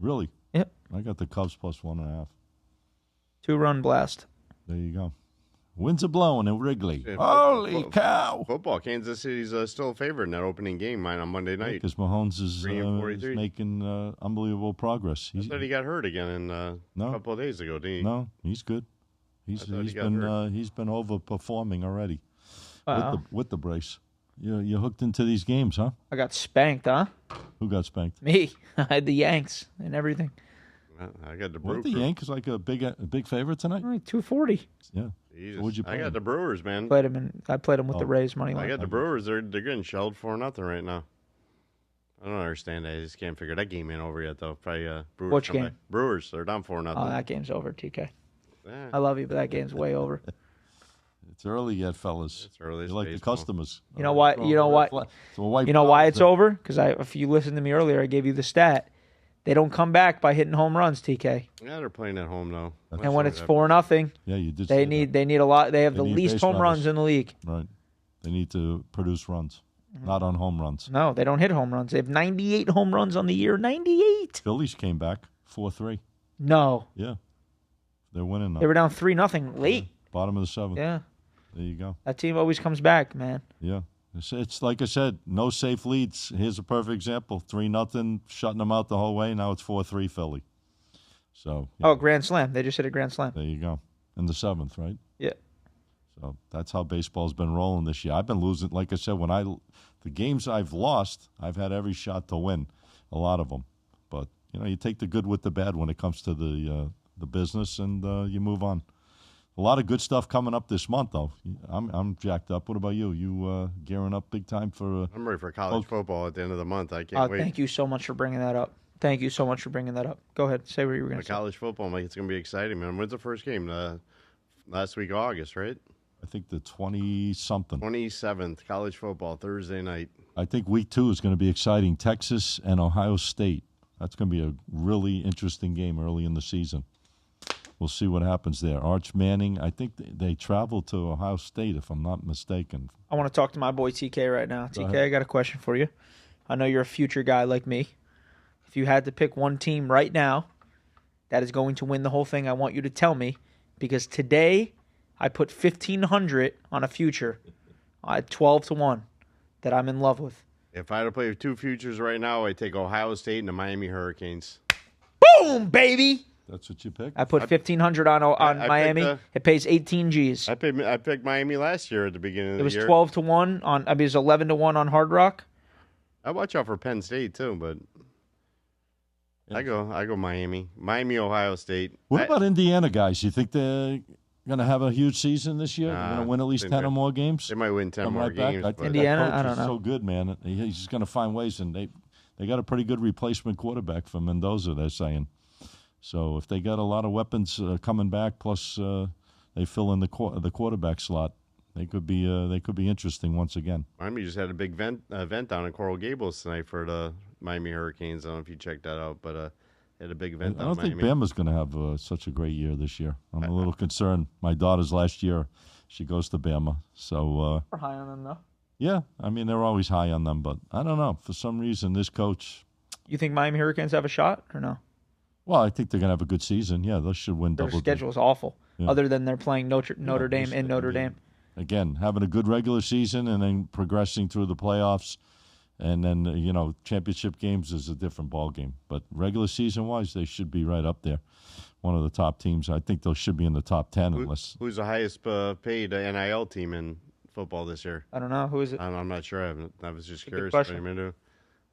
Really? Yep. I got the Cubs plus 1.5. 2-run blast. There you go. Winds are blowing in Wrigley. Yeah, Holy cow! Football. Kansas City's still a favorite in that opening game on Monday night. Because Mahomes is 3-43. making unbelievable progress. I thought he got hurt again a No. couple of days ago, didn't he? No, he's good. I thought he got hurt. He's been overperforming already Wow. with the brace. You're hooked into these games, huh? I got spanked, huh? Who got spanked? Me. I had the Yanks and everything. I got the Weren't Brewers. the Yankees like a big favorite tonight? All right, 240. Yeah. Jesus. What'd you I play got him? the Brewers, man. I played him with the Oh. Rays money I line. got the Brewers. They're getting shelled for nothing right now. I don't understand that. I just can't figure that game ain't over yet, though. Probably Brewers. Which come game? back. Brewers. They're down 4-0. Oh, that game's over, TK. Yeah, I love you, but that game's way over. It's early yet, fellas. it's early. You're like the baseball. customers. You know why? You know why? You know why it's over? Because if you listened to me earlier, I gave you the stat. They don't come back by hitting home runs, TK. Yeah, they're playing at home though. And when it's 4-0, Yeah, you did. they say need a lot. They have They the need least base home runners. runs in the league. that. Right. They need to produce runs, Mm-hmm. not on home runs. No, they don't hit home runs. They have 98 home runs on the year. 98. Phillies came back 4-3. No, Yeah. They're winning now. they were down 3-0 late. Bottom of the seventh. Yeah, There you go. that team always comes back, man. Yeah. It's like I said, no safe leads. Here's a perfect example. 3-0, shutting them out the whole way. Now it's 4-3 Philly. So Oh, Grand Slam. They just hit a Grand Slam. there you go. In the 7th, right? Yeah. So that's how baseball's been rolling this year. I've been losing, like I said, the games I've lost, I've had every shot to win, a lot of them. But you take the good with the bad when it comes to the business, and you move on. A lot of good stuff coming up this month, though. I'm jacked up. What about you? You gearing up big time for? I'm ready for college football at the end of the month. I can't wait. Thank you so much for bringing that up. Thank you so much for bringing that up. Go ahead. Say what you were going to say. College football, Mike, it's going to be exciting, man. When's the first game? Last week, August, right? I think the 20-something. 27th, college football, Thursday night. I think week 2 is going to be exciting. Texas and Ohio State. That's going to be a really interesting game early in the season. We'll see what happens there. Arch Manning, I think they traveled to Ohio State, if I'm not mistaken. I want to talk to my boy TK right now. TK, I got a question for you. I know you're a future guy like me. If you had to pick one team right now that is going to win the whole thing, I want you to tell me, because today I put 1,500 on a future at 12-1 that I'm in love with. If I had to play 2 futures right now, I'd take Ohio State and the Miami Hurricanes. Boom, baby! That's what you picked? I put 1,500 on Miami. It pays 18 G's. I picked Miami last year at the beginning of the year. It was 12-1 on. I mean, it was 11-1 on Hard Rock. I watch out for Penn State too, but I go Miami, Ohio State. What about Indiana guys? You think they're going to have a huge season this year? They're going to win at least 10 or more games? They might win 10 more games. Indiana, I don't know. So good, man. He's just going to find ways, and they got a pretty good replacement quarterback for Mendoza, they're saying. So if they got a lot of weapons coming back, plus they fill in the quarterback slot, they could be interesting once again. Miami just had a big event down in Coral Gables tonight for the Miami Hurricanes. I don't know if you checked that out, but they had a big event. I don't think Bama's going to have such a great year this year. I'm a little concerned. My daughter's last year, she goes to Bama, so we're high on them though. Yeah, I mean they're always high on them, but I don't know. For some reason, this coach. You think Miami Hurricanes have a shot or no? Well, I think they're going to have a good season. Yeah, they should win double. Their schedule is awful, other than they're playing Notre Dame in Notre Dame. Again, having a good regular season and then progressing through the playoffs, and then championship games is a different ball game. But regular season wise, they should be right up there, one of the top teams. I think they should be in the top 10 unless. Who's the highest paid NIL team in football this year? I don't know. Who is it? I'm not sure. I was just curious.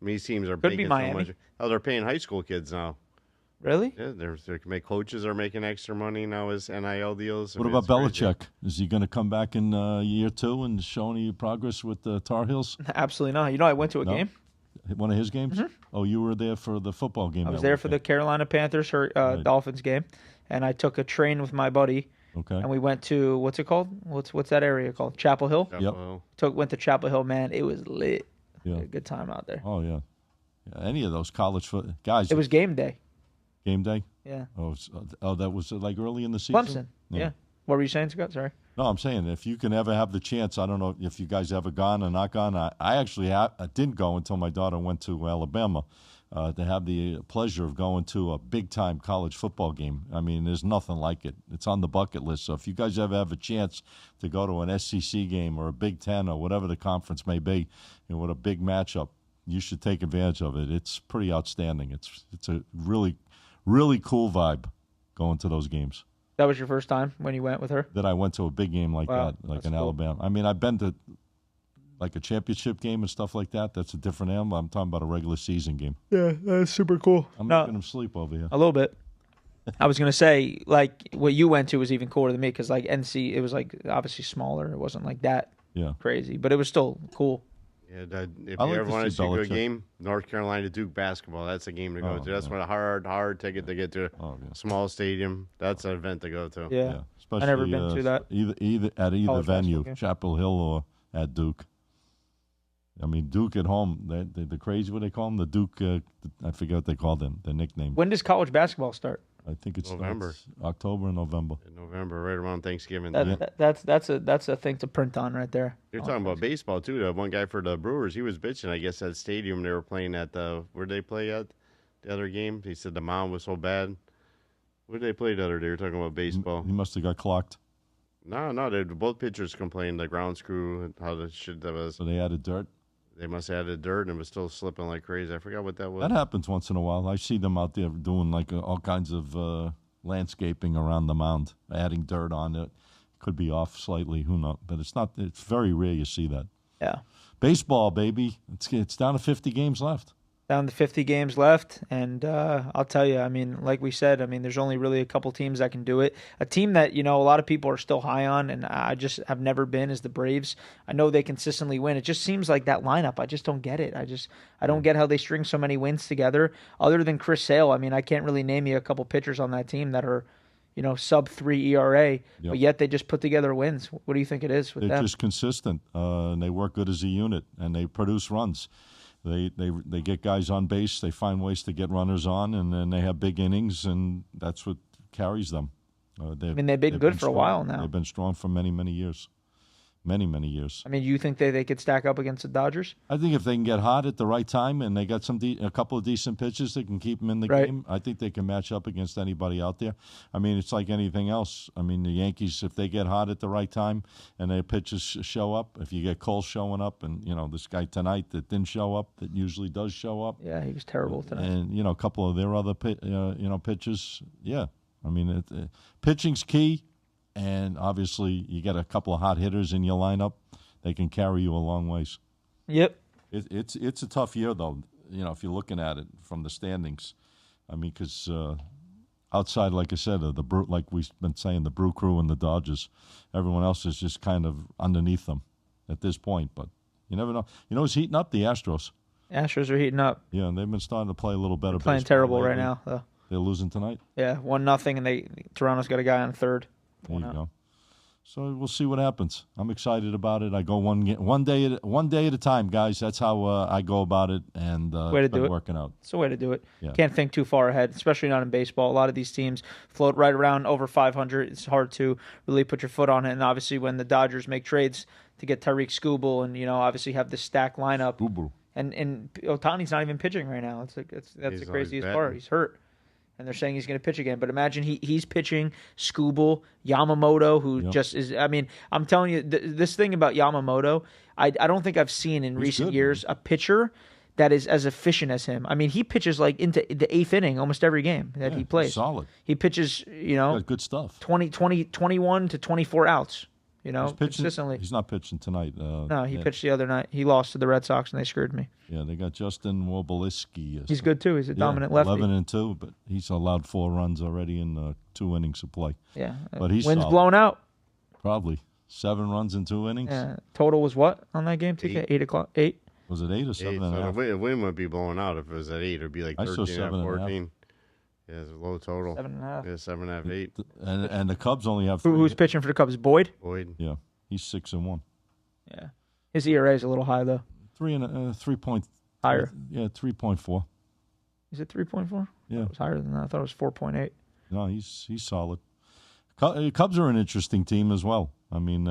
These teams are Could be Miami. So much. Oh, they're paying high school kids now. Really? Yeah, coaches are making extra money now as NIL deals. What about Belichick? Crazy. Is he going to come back in year 2 and show any progress with the Tar Heels? Absolutely not. You know, I went to a game. One of his games? Mm-hmm. Oh, you were there for the football game. I was there for the Carolina Panthers Dolphins game, and I took a train with my buddy. Okay. And we went to, what's it called? What's that area called? Chapel Hill? Yep. Went to Chapel Hill, man. It was lit. Yeah. Had a good time out there. Oh, yeah. Any of those college guys. It was game day. Game day? Yeah. Oh, that was like early in the season? Clemson. Yeah. What were you saying, Scott? Sorry. No, I'm saying if you can ever have the chance, I don't know if you guys ever gone or not gone. I actually I didn't go until my daughter went to Alabama to have the pleasure of going to a big-time college football game. I mean, there's nothing like it. It's on the bucket list. So if you guys ever have a chance to go to an SEC game or a Big Ten or whatever the conference may be, with a big matchup, you should take advantage of it. It's pretty outstanding. It's a really, really cool vibe going to those games. That was your first time when you went with her? That I went to a big game like that, like in Alabama. I mean, I've been to like a championship game and stuff like that. That's a different animal. I'm talking about a regular season game. Yeah, that's super cool. I'm making them sleep over here. A little bit. I was going to say, like, what you went to was even cooler than me because, like, NC, it was, like, obviously smaller. It wasn't, like, that crazy. But it was still cool. Yeah, if you ever want to see a good game, North Carolina Duke basketball, that's a game to go to. That's a hard ticket to get to a small stadium. That's an event to go to. Yeah. Especially, I've never been to that. Either at either venue, Chapel Hill or at Duke. I mean, Duke at home, the crazy, what they call them? The Duke, I forget what they call them, the nickname. When does college basketball start? I think it's November. October and November. In November, right around Thanksgiving. That's a thing to print on right there. You're talking about baseball too. The one guy for the Brewers, he was bitching. I guess that stadium they were playing at where they play at the other game. He said the mound was so bad. Where did they play the other day? They were talking about baseball. He must have got clocked. No, both pitchers complained. The grounds crew, how the shit that was. So they added dirt. They must have added dirt and it was still slipping like crazy. I forgot what that was. That happens once in a while. I see them out there doing like all kinds of landscaping around the mound, adding dirt on it. Could be off slightly, who knows? But it's not. It's very rare you see that. Yeah. Baseball, baby. It's down to 50 games left. Down to 50 games left, and I'll tell you, I mean, like we said, I mean, there's only really a couple teams that can do it. A team that, a lot of people are still high on, and I just have never been, is the Braves. I know they consistently win. It just seems like that lineup, I just don't get it. I don't get how they string so many wins together. Other than Chris Sale, I mean, I can't really name you a couple pitchers on that team that are, sub 3 ERA, but yet they just put together wins. What do you think it is with them? They're just consistent, and they work good as a unit, and they produce runs. They get guys on base. They find ways to get runners on, and then they have big innings, and that's what carries them. They've been good for a while now. They've been strong for many, many years. Many, many years. I mean, you think they could stack up against the Dodgers? I think if they can get hot at the right time and they got a couple of decent pitches that can keep them in the game, I think they can match up against anybody out there. I mean, it's like anything else. I mean, the Yankees, if they get hot at the right time and their pitches show up, if you get Cole showing up and, this guy tonight that didn't show up, that usually does show up. Yeah, he was terrible tonight. And, a couple of their other, pitches, yeah. I mean, pitching's key. And obviously, you get a couple of hot hitters in your lineup; they can carry you a long ways. Yep. It's a tough year, though. If you're looking at it from the standings, I mean, because outside, like I said, of like we've been saying, the Brew Crew and the Dodgers, everyone else is just kind of underneath them at this point. But you never know. Who's heating up? The Astros. Astros are heating up. Yeah, and they've been starting to play a little better. They're playing terrible lately. Right now, though. They're losing tonight. Yeah, 1-0, and Toronto's got a guy on third. There you go. So we'll see what happens. I'm excited about it. I go one day at a time, guys. That's how I go about it, and it's been working out. It's the way to do it. Yeah. Can't think too far ahead, especially not in baseball. A lot of these teams float right around over 500. It's hard to really put your foot on it. And obviously, when the Dodgers make trades to get Tariq Skubal and obviously have this stacked lineup, and Ohtani's not even pitching right now. That's the craziest part. He's hurt. And they're saying he's going to pitch again. But imagine he's pitching Skubal, Yamamoto, who just is – I mean, I'm telling you, this thing about Yamamoto, I don't think I've seen in recent years a pitcher that is as efficient as him. I mean, he pitches like into the 8th inning almost every game that he plays. Solid. He pitches, good stuff. 21 to 24 outs. He's pitching, consistently. He's not pitching tonight. No, he pitched the other night. He lost to the Red Sox, and they screwed me. Yeah, they got Justin Wobalski. He's good, too. He's a dominant lefty. 11-2, but he's allowed 4 runs already in 2 innings of play. Yeah. But he's Wind's blown out. Probably. 7 runs in 2 innings. Yeah. Total was what on that game, TK? 8 o'clock? 8? Was it 8 or 7.5? So the wind would be blowing out if it was at 8. It would be like 13 or 14. Yeah, it's a low total. 7.5. Yeah, 7.5, 8. And the Cubs only have 3. Who's pitching for the Cubs? Boyd? Yeah. He's 6-1. Yeah, his ERA is a little high though. 3 point higher. Yeah, 3.4. Is it 3.4? Yeah, it was higher than that. I thought it was 4.8. No, he's solid. Cubs are an interesting team as well. I mean,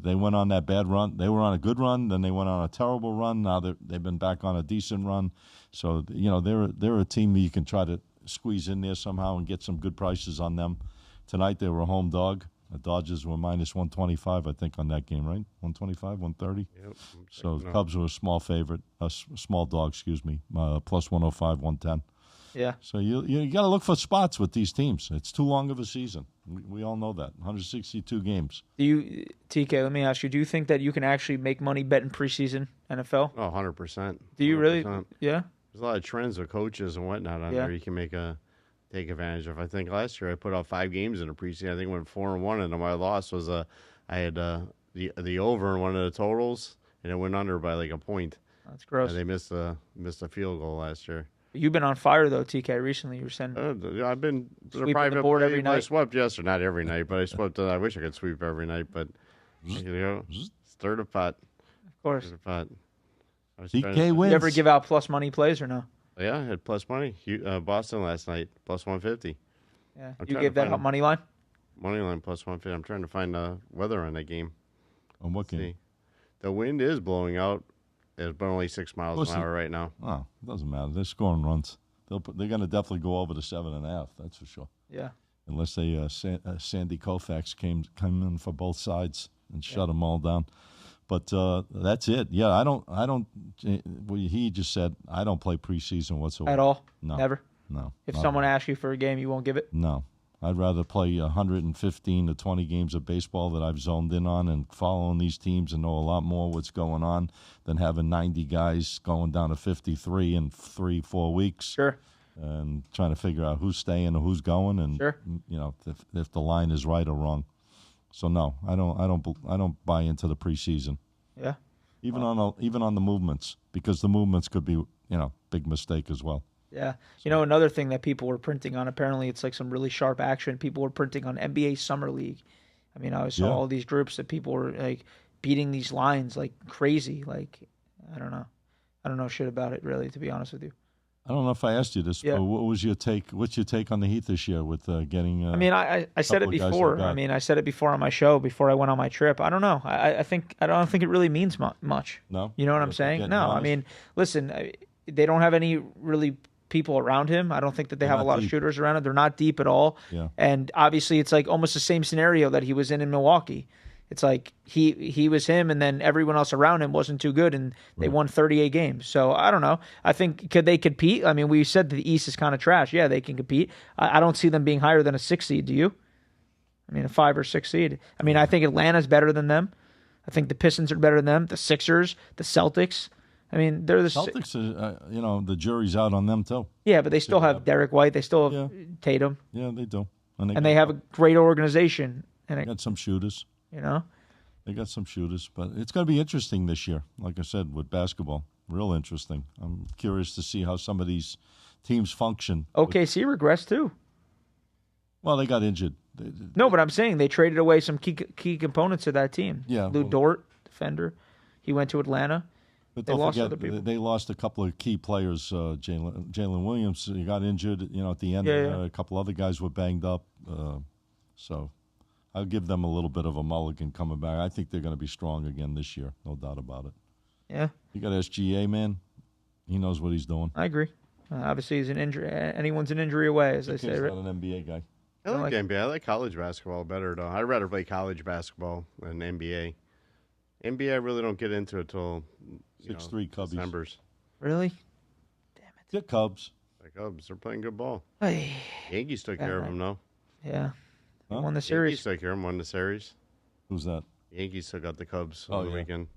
they went on that bad run. They were on a good run, then they went on a terrible run. Now they've been back on a decent run. So they're a team that you can try to squeeze in there somehow and get some good prices on them. Tonight they were a home dog. The Dodgers were minus 125, I think, on that game, right? 125, 130? Yep. So the Cubs were a small favorite, small dog, excuse me, plus 105, 110. Yeah. So you got to look for spots with these teams. It's too long of a season. We all know that. 162 games. TK, let me ask you, do you think that you can actually make money betting preseason NFL? Oh, 100%. Do you 100%. Really? Yeah? There's a lot of trends with coaches and whatnot on there you can take advantage of. I think last year I put out 5 games in the preseason. I think I went 4-1, and my loss was I had the over in one of the totals, and it went under by like a point. That's gross. And they missed a field goal last year. You've been on fire though, TK. Recently, you were saying I've been sweeping the board every night. I swept yesterday, not every night, but I swept. I wish I could sweep every night, but stir the pot. Of course. Stir the pot. TK wins. You ever give out plus money plays or no? Yeah, I had plus money. Boston last night, plus 150. Yeah, you gave that out money line? Money line plus 150. I'm trying to find the weather on that game. On what game? See. The wind is blowing out. It's been only 6 miles an hour right now. Oh, it doesn't matter. They're scoring runs. They're going to definitely go over the 7.5. That's for sure. Yeah. Unless they Sandy Koufax came in for both sides and shut them all down. But that's it. Yeah, I don't. He just said I don't play preseason whatsoever At all? No, Never? no. If not someone at all. asks you for a game, you won't give it? No, I'd rather play 115 to 20 games of baseball that I've zoned in on and following these teams and know a lot more what's going on than having 90 guys going down to 53 in 3-4 weeks. Sure. And trying to figure out who's staying and who's going, and Sure. if the line is right or wrong. So no, I don't buy into the preseason. Yeah. Even on the movements, because the movements could be big mistake as well. Yeah. Another thing that people were printing on, apparently it's like some really sharp action. People were printing on NBA Summer League. I mean, I saw all these groups that people were like beating these lines like crazy. Like, I don't know. I don't know shit about it, really, to be honest with you. I don't know if I asked you this, Yeah. but what was your take? What's your take on the Heat this year with getting? I mean, I said it couple of guys before. like that. I mean, I said it before on my show before I went on my trip. I don't know. I don't think it really means much. No, You know what I'm Just saying? getting No. I honest? mean, listen, they don't have any really people around him. I don't think that they They're have a not lot of deep. shooters around him. They're not deep at all. Yeah. And obviously, it's like almost the same scenario that he was in Milwaukee. It's like he was him, and then everyone else around him wasn't too good, and they won 38 games. So I don't know. I think could they compete? I mean, we said the East is kind of trash. Yeah, they can compete. I don't see them being higher than a 6 seed. Do you? I mean, a 5 or 6 seed. I mean, I think Atlanta's better than them. I think the Pistons are better than them. The Sixers, the Celtics. I mean, they're the Celtics. The jury's out on them too. Yeah, but they still have Derek White. They still have Tatum, Yeah, they do, and they have a great organization. And got some shooters. They got some shooters, but it's going to be interesting this year. Like I said, with basketball, real interesting. I'm curious to see how some of these teams function. OKC regressed too. Well, they got injured. No, but I'm saying they traded away some key components of that team. Yeah, Lou Dort, defender, he went to Atlanta. But They don't lost forget, other people. they lost a couple of key players. Jalen Williams, he got injured. At the end, Yeah. A couple other guys were banged up. So I'll give them a little bit of a mulligan coming back. I think they're going to be strong again this year, no doubt about it. Yeah, You got SGA, man. He knows what he's doing. I agree. Obviously, he's an injury. Anyone's an injury away, as they say. He's Right? not an NBA guy. I like NBA. I like college basketball better, though. I'd rather play college basketball than NBA. NBA, I really don't get into it till 6'3" Cubbies. December's. Really? The Cubs. The Cubs, they're playing good ball. Hey. Yankees took care of them, though. Yeah. They Huh? won the Yankees series. took care of them, won the series. Who's that? Yankees took out the Cubs on the yeah. weekend.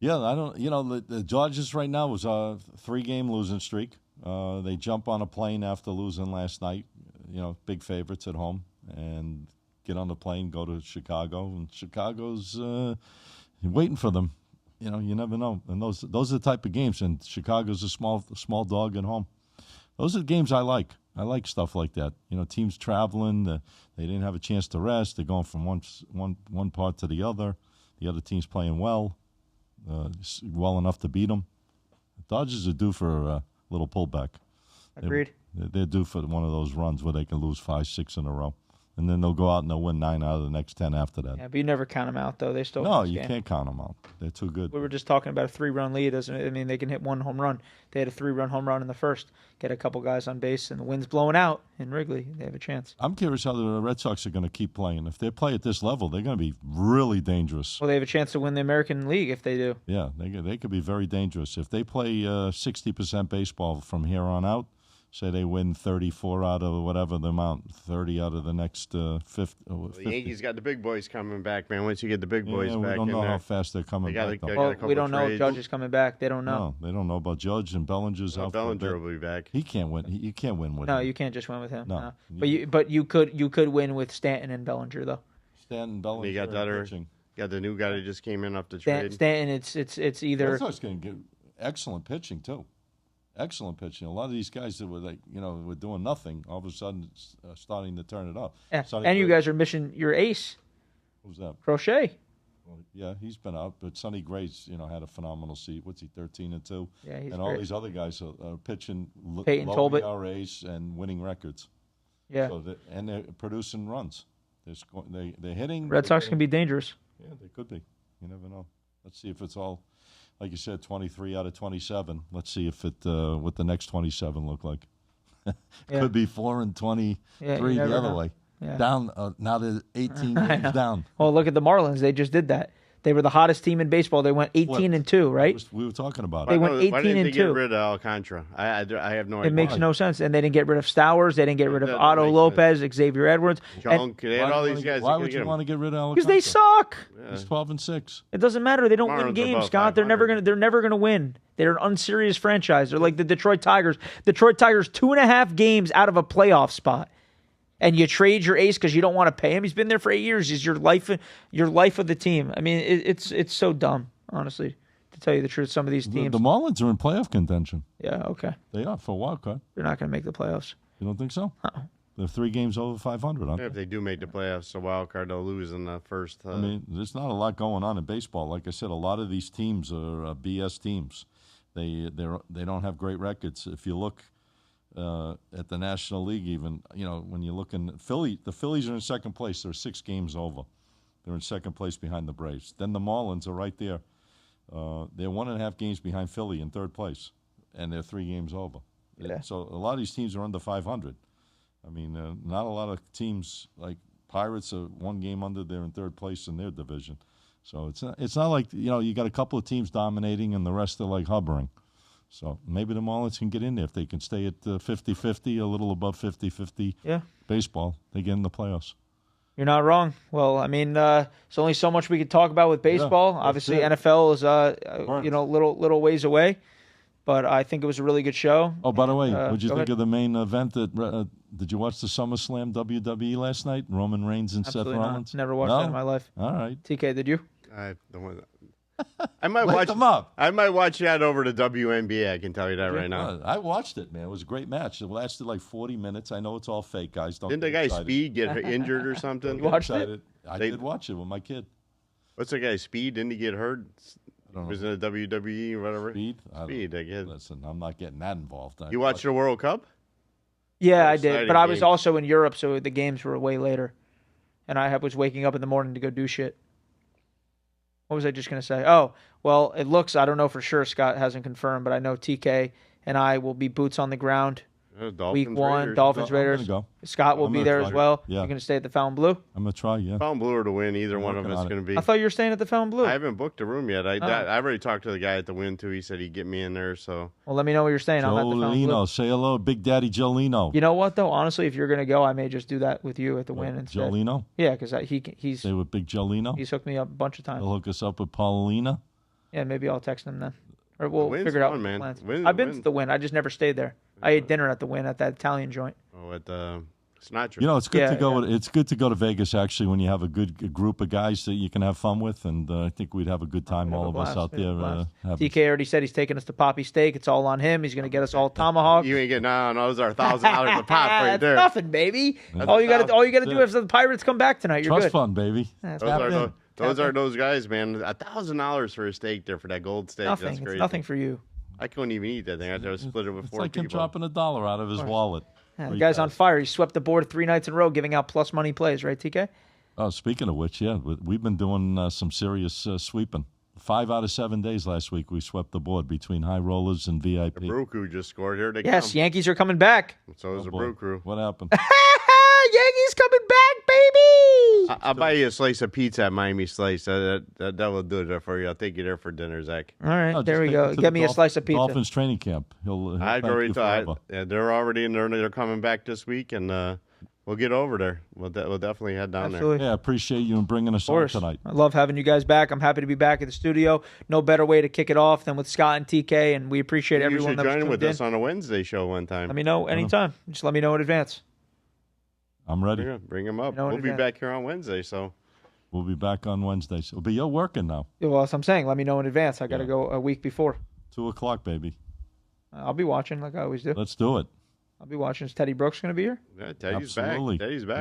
Yeah, I don't. The Dodgers right now was a 3-game losing streak. They jump on a plane after losing last night. Big favorites at home, and get on the plane, go to Chicago, and Chicago's waiting for them. You never know. And those are the type of games. And Chicago's a small dog at home. Those are the games I like. I like stuff like that. Teams traveling. They didn't have a chance to rest. They're going from one part to the other. The other team's playing well enough to beat them. The Dodgers are due for a little pullback. Agreed. They're due for one of those runs where they can lose 5, 6 in a row. And then they'll go out and they'll win 9 out of the next 10 after that. Yeah, but you never count them out, though. They still No, win this you game. can't count them out. They're too good. We were just talking about a 3-run lead. I mean, they can hit one home run. They had a 3-run home run in the first. Get a couple guys on base, and the wind's blowing out in Wrigley. They have a chance. I'm curious how the Red Sox are going to keep playing. If they play at this level, they're going to be really dangerous. Well, they have a chance to win the American League if they do. Yeah, they could be very dangerous. If they play 60% baseball from here on out, say they win 34 out of whatever the amount, 30 out of the next 50. The Yankees got the big boys coming back, man. Once you get the big boys we back don't in know there. how fast they're coming They back. gotta- though. got a Well, couple we don't know if trades. Judge is coming back. They don't know. No, they don't know about Judge and Bellinger's out. for a Bellinger bit. will be back. He can't win. You can't win with No, him. you can't just win with him. No. No. But you could win with Stanton and Bellinger though. Stanton, Bellinger, You got the and other- pitching. Got the new guy that just came in off the trade. Stanton, it's either Red Sox going to get excellent pitching too. Excellent pitching. A lot of these guys that were were doing nothing, all of a sudden starting to turn it up. yeah. Sonny And you Gray- guys are missing your ace, Who's that? Crochet. Well, yeah, he's been out, but Sonny Gray's had a phenomenal season. What's he, 13-2? Yeah, he's and all great. these other guys are pitching Peyton low Tolbert. ERAs and winning records. Yeah. So and they're producing runs. They're hitting. Red Sox can be dangerous. Yeah, they could be. You never know. Let's see if it's all, like you said, 23 out of 27. Let's see if what the next 27 look like. Yeah. Could be 4 and 23 Yeah, you the never other know. way. Yeah. Down now they're 18 games down. Well, look at the Marlins. They just did that. They were the hottest team in baseball. They went 18-2, right? We were talking about They it. went Why didn't they 18-2. get rid of Alcantara? I have no idea. It makes no sense. And they didn't get rid of Stowers. They didn't get rid of That Otto makes Lopez, Xavier Edwards. Junk. They had all these guys. Why would you want to get rid of Alcantara? Because they suck. He's 12-6. It doesn't matter. They don't win Marlins are games, above Scott. They're never gonna win. They're an unserious franchise. They're like the Detroit Tigers. Detroit Tigers 2.5 games out of a playoff spot. And you trade your ace because you don't want to pay him. He's been there for 8 years. He's your life of the team. I mean, it's so dumb, honestly, to tell you the truth. Some of these teams. The Marlins are in playoff contention. Yeah, okay. They are for a wild card. They're not going to make the playoffs. You don't think so? They're 3 games over 500. Aren't If they? they do make the playoffs, a wild card, they'll lose in the first. I mean, there's not a lot going on in baseball. Like I said, a lot of these teams are BS teams. They don't have great records. If you look at the National League, even when you look in Philly, the Phillies are in second place. They're 6 games over. They're in second place behind the Braves. Then the Marlins are right there. They're 1.5 games behind Philly in third place, and they're 3 games over. Yeah. So a lot of these teams are under 500. I mean, not a lot of teams like Pirates are 1 game under. They're in third place in their division. So it's not like you got a couple of teams dominating and the rest are like hovering. So maybe the Marlins can get in there if they can stay at 50-50, a little above 50-50 baseball. They get in the playoffs. You're not wrong. Well, I mean, there's only so much we could talk about with baseball. Yeah, Obviously, it. NFL is little ways away. But I think it was a really good show. Oh, by the way, what'd you go think ahead. of the main event? Did you watch the SummerSlam WWE last night? Roman Reigns and Absolutely Seth not. Rollins? Never watched that in my life. All right. TK, did you? I might Wake watch them up. I might watch that over to WNBA. I can tell you that right now. I watched it, man. It was a great match. It lasted like 40 minutes. I know it's all fake, guys. Don't Didn't the get guy excited. Speed get injured or something? You watched it? Excited. I did watch it with my kid. What's the guy? Speed? Didn't he get hurt? I don't Was know. in the WWE or whatever? Speed? I guess. Listen, I'm not getting that involved. You watched the World Cup? Yeah, I Exciting did. But I was games. also in Europe, so the games were way later. And I was waking up in the morning to go do shit. What was I just going to say? Oh, well, it looks, I don't know for sure, Scott hasn't confirmed, but I know TK and I will be boots on the ground. Week 1, Raiders. Dolphins, I'm gonna Raiders. go. Scott will I'm be gonna there try. as well. Yeah. You're going to stay at the Fountain Blue? I'm going to try, yeah. Found Blue or to win. Either one of working us on is it. going to be. I thought you were staying at the Fountain Blue. I haven't booked a room yet. Oh. I already talked to the guy at the Win too. He said he'd get me in there. So Well, let me know where you're staying. I'm at the Fountain Blue. Jolino. Say hello, Big Daddy Jolino. You know what, though? Honestly, if you're going to go, I may just do that with you at the Win instead. Jolino? Yeah, because he's Stay with Big Jolino? he's hooked me up a bunch of times. He'll hook us up with Paulina? Yeah, maybe I'll text him then. Or we'll Win's figure it out. fun, with the man. plans. Win- I've been to Win- the Win. I just never stayed there. I ate dinner at the Win at that Italian joint. at Sinatra. You know, it's good Yeah, to go. yeah. It's good to go to Vegas actually when you have a good group of guys that you can have fun with, and I think we'd have a good time, all of us out there. TK already said he's taking us to Poppy Steak. It's all on him. He's going to get us all tomahawk. You ain't getting those are $1,000 a pop right That's there. nothing, baby. That's All you got to that's do is the Pirates come back tonight. You're Trust good. fund, baby. That's Those are in. those guys, man. $1,000 for a steak there for that gold steak. nothing. That's It's crazy. nothing for you. I couldn't even eat that thing. I had to split it with It's 4 like him people. dropping $1 out of his wallet. Yeah, the guy's on fire. He swept the board 3 nights in a row, giving out plus money plays, right, TK? Oh, speaking of which, yeah, we've been doing some serious sweeping. 5 out of 7 days last week, we swept the board between high rollers and VIP. The Brew Crew just scored. Here they Yes, come. Yankees are coming back. So is the Boy, Brew Crew. What happened? Yankees coming back, baby! I'll buy you a slice of pizza at Miami Slice. That will do it for you. I'll take you there for dinner, Zach. All right, No, there just we take go. him to Get the me a slice of pizza. Dolphins training camp. He'll I've thank already you thought forever. they're already in there. They're coming back this week, and we'll get over there. We'll definitely head down Absolutely. Yeah, I appreciate you and bringing us Of on course. tonight. I love having you guys back. I'm happy to be back at the studio. No better way to kick it off than with Scott and TK, and we appreciate there. You everyone should that was join tuned with in. us on a Wednesday show one time. Let me know anytime. Just let me know in advance. I'm ready. Bring them up. You know, We'll be yeah. back here on Wednesday. So We'll be back on Wednesday. So, but you're working now. Yeah, well, that's what I'm saying. Let me know in advance. I got to Yeah. go a week before. 2:00, baby. I'll be watching like I always do. Let's do it. I'll be watching. Is Teddy Brooks going to be here? yeah, Teddy's Absolutely. back. Teddy's back.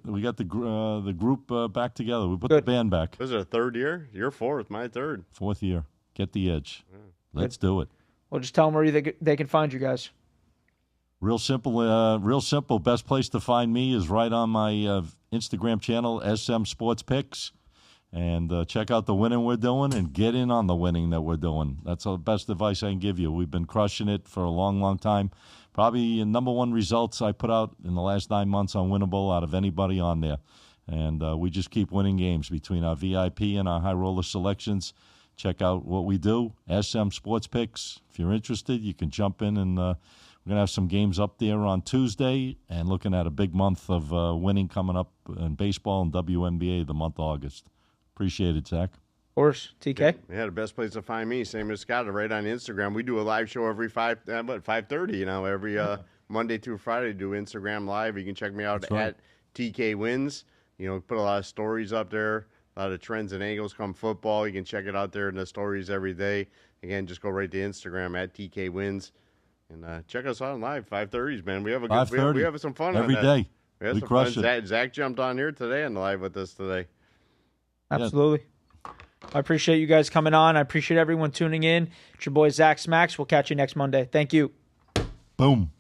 We got the group back together. We put Good. the band back. This is our 3rd year. You're 4th. My 3rd. 4th year. Get the edge. Let's do it. Well, just tell them where they can find you guys. Real simple. Real simple. Best place to find me is right on my Instagram channel, SM Sports Picks. And check out the winning we're doing and get in on the winning that we're doing. That's the best advice I can give you. We've been crushing it for a long, long time. Probably number 1 results I put out in the last 9 months on Winnable out of anybody on there. And we just keep winning games between our VIP and our high roller selections. Check out what we do, SM Sports Picks. If you're interested, you can jump in, and we're going to have some games up there on Tuesday, and looking at a big month of winning coming up in baseball and WNBA the month of August. Appreciate it, Zach. Of course, TK. Yeah, the best place to find me, same as Scott, right on Instagram. We do a live show every 5:30. Every Monday through Friday. Do Instagram live. You can check me out at TK Wins. Put a lot of stories up there, a lot of trends and angles come football. You can check it out there in the stories every day. Again, just go right to Instagram at TK Wins and check us out live 5:30s, man. We have a good. We have some fun every on day. We have some crush fun. it. Zach jumped on here today and live with us today. Absolutely. Yeah. I appreciate you guys coming on. I appreciate everyone tuning in. It's your boy Zach Smacks. We'll catch you next Monday. Thank you. Boom.